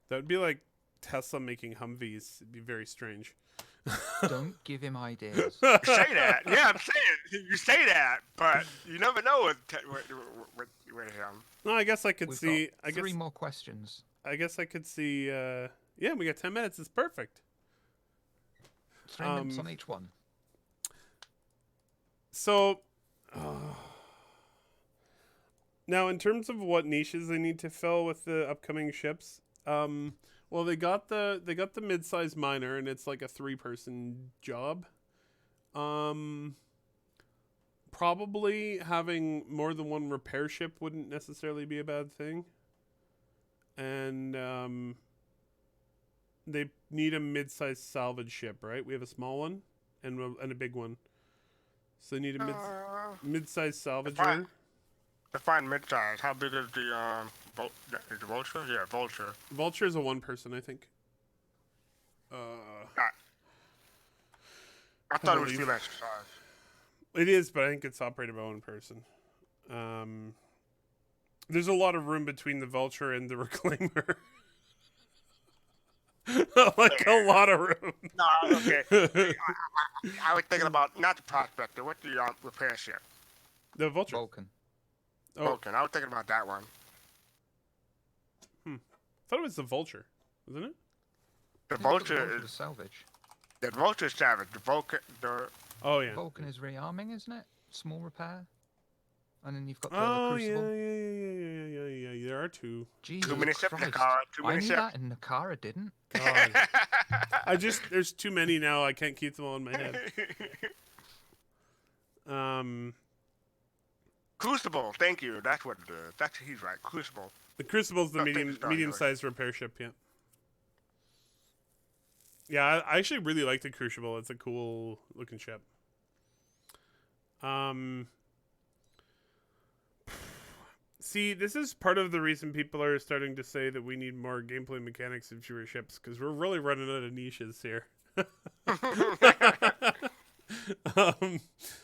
That would be like Tesla making Humvees. It'd be very strange. Don't give him ideas. You say that. Yeah, I'm saying you say that, but you never know with him. No, I guess I could see. Three more questions. I guess I could see. Yeah, we got 10 minutes. It's perfect. 3 minutes on each one. So, now in terms of what niches they need to fill with the upcoming ships, well, they got the mid-sized miner, and it's like a 3-person job. Probably having more than one repair ship wouldn't necessarily be a bad thing. And they need a mid-sized salvage ship, right? We have a small one and a big one. So they need a mid-sized salvager. Define mid-size. How big is the Vulture? Yeah, Vulture. Vulture is a 1-person, I think. I thought it was freelancer size. It is, but I think it's operated by 1 person. There's a lot of room between the Vulture and the Reclaimer. Like a lot of room. No, okay. I was thinking about not the Prospector. What's the repair ship? The Vulture. Vulcan. Oh. Vulcan. I was thinking about that one. I thought it was the Vulture, wasn't it? The Vulture is salvage. The Vulture is salvage. The Vulcan. Oh yeah. Vulcan is rearming, isn't it? Small repair. And then you've got the Crucible. Yeah. There are 2. Jesus too many ships, Christ. Nehkara. Too many I knew ships. that, and Nehkara didn't. There's too many now. I can't keep them all in my head. Crucible. Thank you. That's what it is. He's right. Crucible. The Crucible's the medium-sized repair ship. Yeah. Yeah, I actually really like the Crucible. It's a cool looking ship. See, this is part of the reason people are starting to say that we need more gameplay mechanics and fewer ships, because we're really running out of niches here.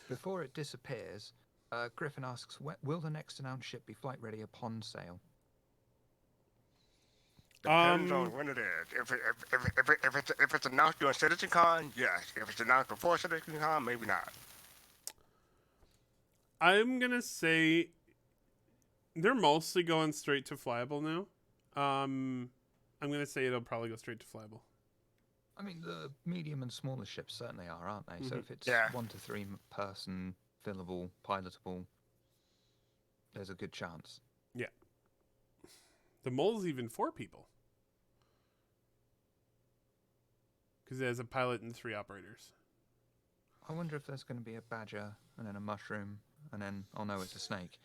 Before it disappears, Griffin asks, will the next announced ship be flight ready upon sale? Depends on when it is. If it's announced during Citizencon, yes. If it's announced before Citizencon, maybe not. I'm gonna say they're mostly going straight to flyable now. I'm gonna say it'll probably go straight to flyable. I mean, the medium and smaller ships certainly are, aren't they? So if it's Yeah. 1 to 3 person, fillable, pilotable, there's a good chance. Yeah. The mole's even 4 people. Because it has a pilot and 3 operators. I wonder if there's going to be a badger, and then a mushroom, and then, oh no, it's a snake.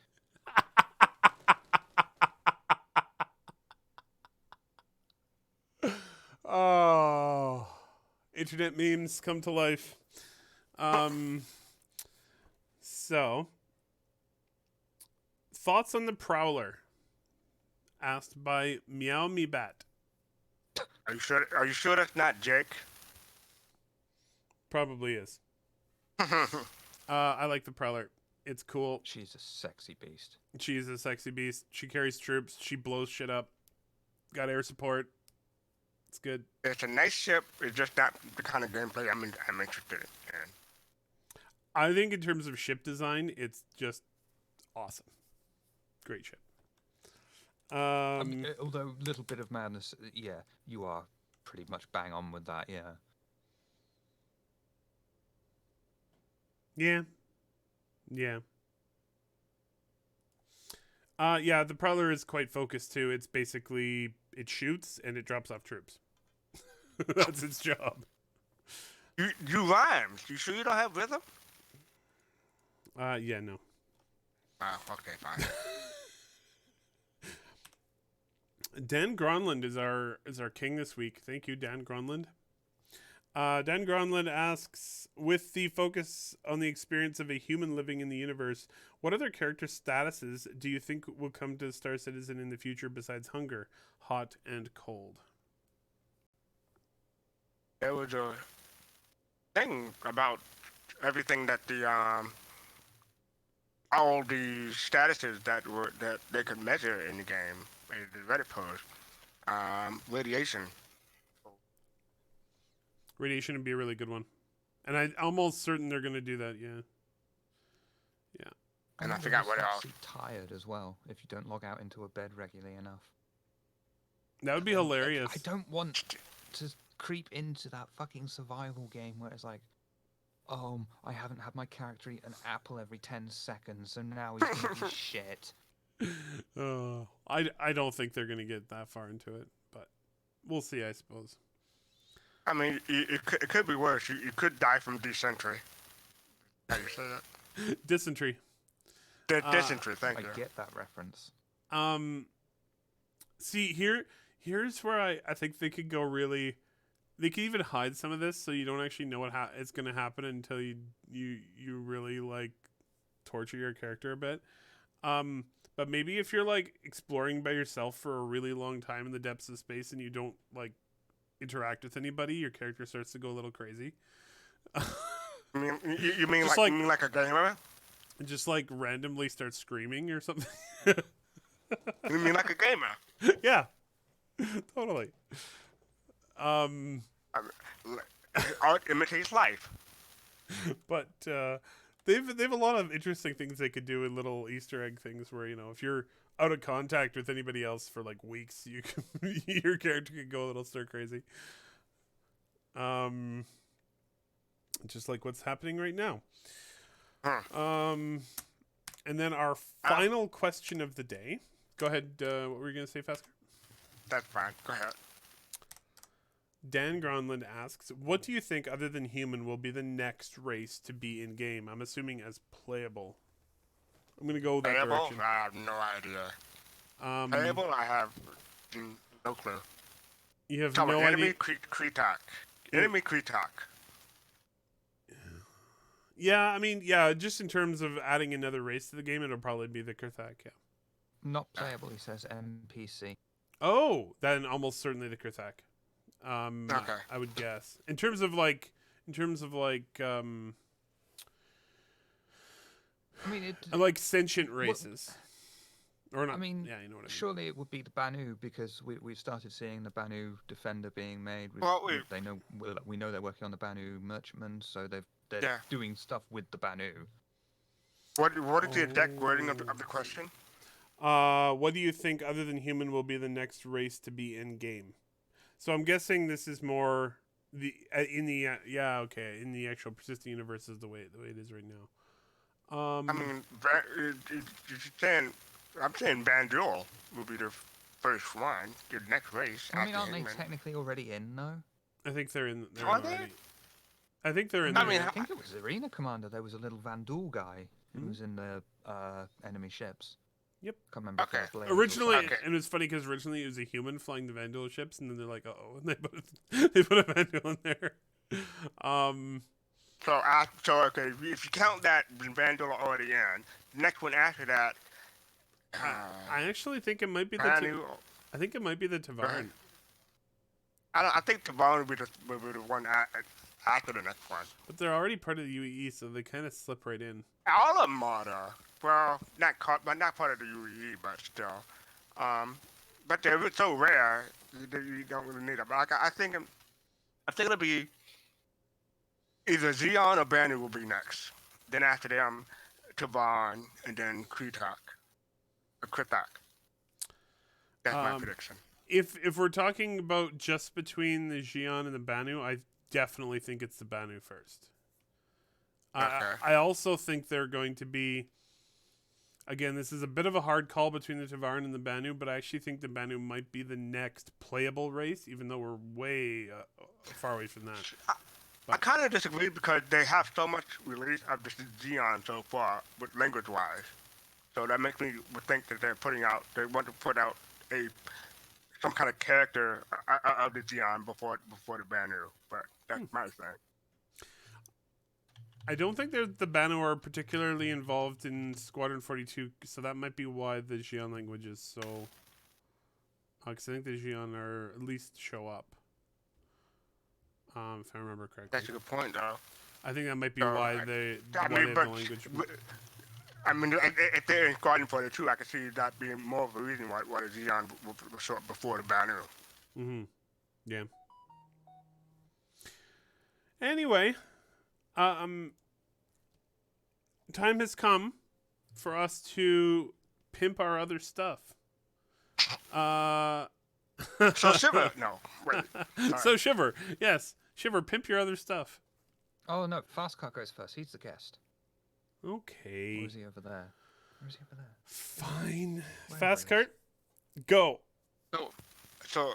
Oh, internet memes come to life. So, thoughts on the Prowler? Asked by Meow Me Bat. Are you sure that's not Jake? Probably is. I like the Prowler. It's cool. She's a sexy beast. She's a sexy beast. She carries troops. She blows shit up. Got air support. It's good. It's a nice ship. It's just not the kind of gameplay I'm interested in. I think in terms of ship design, it's just awesome. Great ship. I mean, although a little bit of madness, yeah, you are pretty much bang on with that, yeah. Yeah. Yeah. Yeah, the Prowler is quite focused too. It's basically, it shoots and it drops off troops. That's its job. You rhymes. You sure you don't have rhythm? Yeah, no. Oh, okay, fine. Dan Gronland is our king this week. Thank you, Dan Gronland. Dan Gronland asks, with the focus on the experience of a human living in the universe, what other character statuses do you think will come to Star Citizen in the future besides hunger, hot, and cold? There was a thing about everything that the all the statuses that they could measure in the game. The Reddit post, radiation. Radiation would be a really good one. And I'm almost certain they're going to do that, yeah. Yeah. And I forgot what else. Tired as well, if you don't log out into a bed regularly enough. That would be hilarious. I don't want to creep into that fucking survival game where it's like, I haven't had my character eat an apple every 10 seconds, so now he's going to be shit. I don't think they're going to get that far into it, but we'll see, I suppose. I mean, it could be worse. You could die from dysentery. How do you say that? Dysentery. Dysentery, thank you. I get that reference. See, here's where I think they could go really... They could even hide some of this so you don't actually know what it's going to happen until you really, like, torture your character a bit. But maybe if you're, like, exploring by yourself for a really long time in the depths of space and you don't, like, interact with anybody, your character starts to go a little crazy. You mean like a gamer? And just, like, randomly start screaming or something. You mean like a gamer? Yeah. Totally. Art imitates life. But they've a lot of interesting things they could do in little Easter egg things where, you know, if you're out of contact with anybody else for like weeks, you can, your character could go a little stir crazy. Just like what's happening right now. And then our final question of the day. Go ahead. What were you gonna say, Fasker? That's fine. Go ahead. Dan Gronland asks, what do you think, other than human, will be the next race to be in-game? I'm assuming as playable. I'm going to go that direction. I have no idea. Playable, I have no clue. You have no enemy idea? Kreetok. Enemy Kreetok. Yeah, I mean, yeah, just in terms of adding another race to the game, it'll probably be the Kurthak, yeah. Not playable, he says NPC. Oh, then almost certainly the Krithak. Okay. I would guess. In terms of like, I mean, like sentient races, or not? I mean, yeah, you know what I mean. surely it would be the Banu because we've started seeing the Banu Defender being made. Well, We know they're working on the Banu Merchantman, so they're Yeah. doing stuff with the Banu. What is the exact wording of the question? What do you think, other than human, will be the next race to be in game? So I'm guessing this is more in the actual persistent universe is the way it is right now. I mean, I'm saying Bandul will be the first one, the next race. I mean, after aren't they Human. technically already in though? I think they're in. Are they? Already. I think they're in. I there. mean, I think it was Arena Commander. There was a little Vandal guy who was in the enemy ships. Yep. Can't remember. Okay. If it was Blades or Originally, Okay. and it's funny because originally it was a human flying the Vandal ships, and then they're like, "Oh," and they put a Vandal in there. So okay, if you count that Vandal already in, the next one after that, I actually think it might be Banu. I think it might be the Tavaran. I think Tavon will be the one after the next one. But they're already part of the UEE, so they kind of slip right in. All of them are though. Well, not part of the UEE, but still. But they're so rare, you don't really need them. But I think it'll be either Xeon or Banu will be next. Then after them, Tavon, and then Kritak. Or Kritak. That's my prediction. If we're talking about just between the Xion and the Banu, I definitely think it's the Banu first. Okay. I also think they're going to be. Again, this is a bit of a hard call between the Tavaran and the Banu, but I actually think the Banu might be the next playable race, even though we're way far away from that. I kind of disagree because they have so much release of the Xeon so far, with language-wise. So that makes me think that they want to put out some kind of character of the Xeon before the Banu. But that's my thing. I don't think the Banu are particularly involved in Squadron 42, so that might be why the Xion language is so. Because I think the Xion are at least show up. If I remember correctly. That's a good point, though. I think that might be why they I have mean, the language. I mean, if they're in Squadron 42, I can see that being more of a reason why the Xeon will show up before the Banu. Mm-hmm. Yeah. Anyway, time has come for us to pimp our other stuff. So Shiver, no, wait. So Shiver, yes, Shiver, pimp your other stuff. Oh no, Fastcart goes first. He's the guest. Okay. Or is he over there? Where is he over there? Fine. Wherever Fastcart, go. So,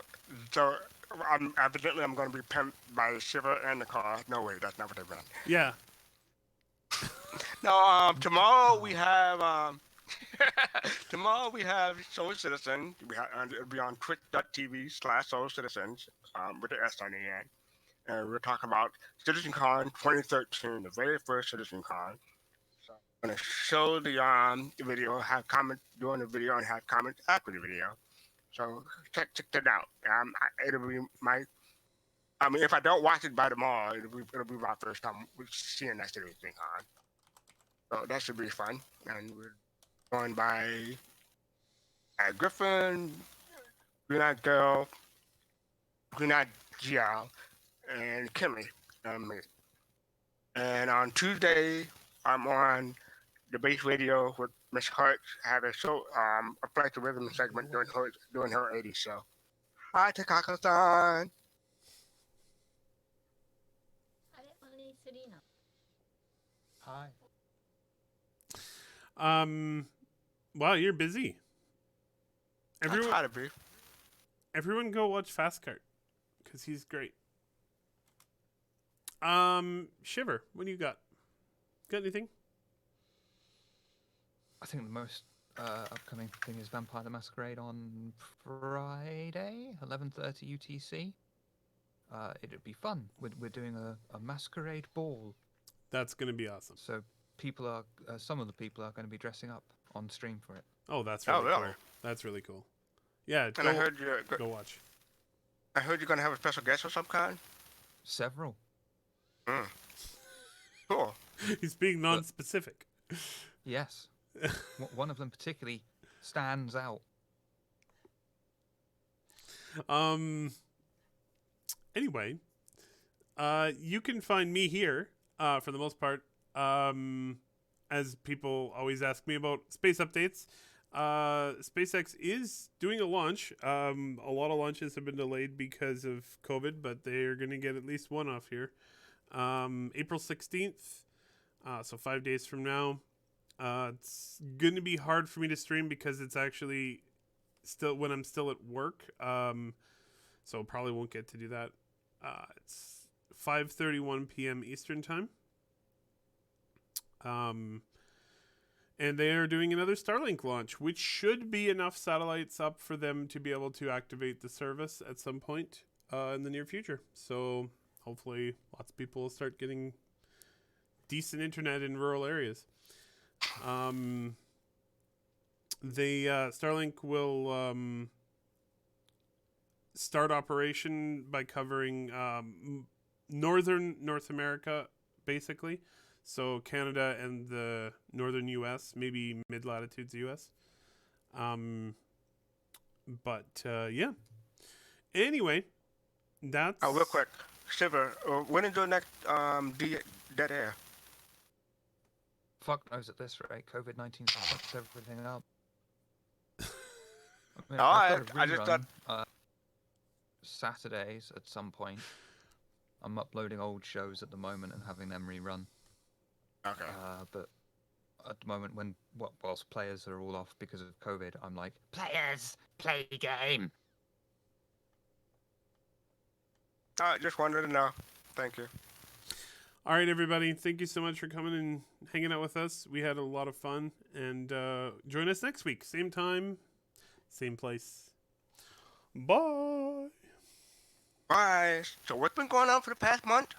evidently I'm going to be pimped by Shiver and the car. No, wait, that's not what they meant. Yeah. No, tomorrow we have Soul Citizen. It'll be on twitch.tv/Soul Citizens with the S on the end. And we're talking about Citizencon 2013, the very first Citizencon. So I'm going to show the video, have comments during the video, and have comments after the video. So check that out. It'll be if I don't watch it by tomorrow, it'll be my first time seeing that Citizencon. So that should be fun. And we're joined by Griffin, Green-Eyed Girl, Green-Eyed Gial, and Kimmy, and me. And on Tuesday, I'm on the base radio with Miss Hart. I have a show, a Flight to Rhythm segment during her 80s show. Hi, Takako-san. Hi. Wow, you're busy. I try to be. Everyone go watch Fastcart, because he's great. Shiver, what do you got? Got anything? I think the most upcoming thing is Vampire the Masquerade on Friday, 11:30 UTC. It'd be fun. We're doing a masquerade ball. That's gonna be awesome. So people are some of the people are going to be dressing up on stream for it. Oh, that's really really? cool. That's really cool. Yeah, And I heard go watch. I heard you're gonna have a special guest of some kind. Several. Mm. Cool. He's being non-specific. Yes. One of them particularly stands out. Anyway, you can find me here, for the most part. As people always ask me about space updates, SpaceX is doing a launch. A lot of launches have been delayed because of COVID, but they're going to get at least one off here. April 16th, so 5 days from now. It's going to be hard for me to stream because it's actually still when I'm still at work. So probably won't get to do that. It's 5:31 p.m. Eastern time. And they are doing another Starlink launch, which should be enough satellites up for them to be able to activate the service at some point in the near future. So hopefully lots of people will start getting decent internet in rural areas. Starlink will start operation by covering northern North America, basically. So Canada and the northern U.S., maybe mid-latitudes U.S. Yeah. Anyway, that's... Oh, real quick. Shiver, when is your next dead air? Fuck knows at this rate. COVID-19 fucks everything up. I mean, Alright, I just thought... Saturdays at some point. I'm uploading old shows at the moment and having them rerun. Okay. But at the moment, whilst players are all off because of COVID, I'm like, players, play game. Alright, just wanted to know. Thank you. All right, everybody. Thank you so much for coming and hanging out with us. We had a lot of fun. And join us next week. Same time, same place. Bye. Bye. So what's been going on for the past month?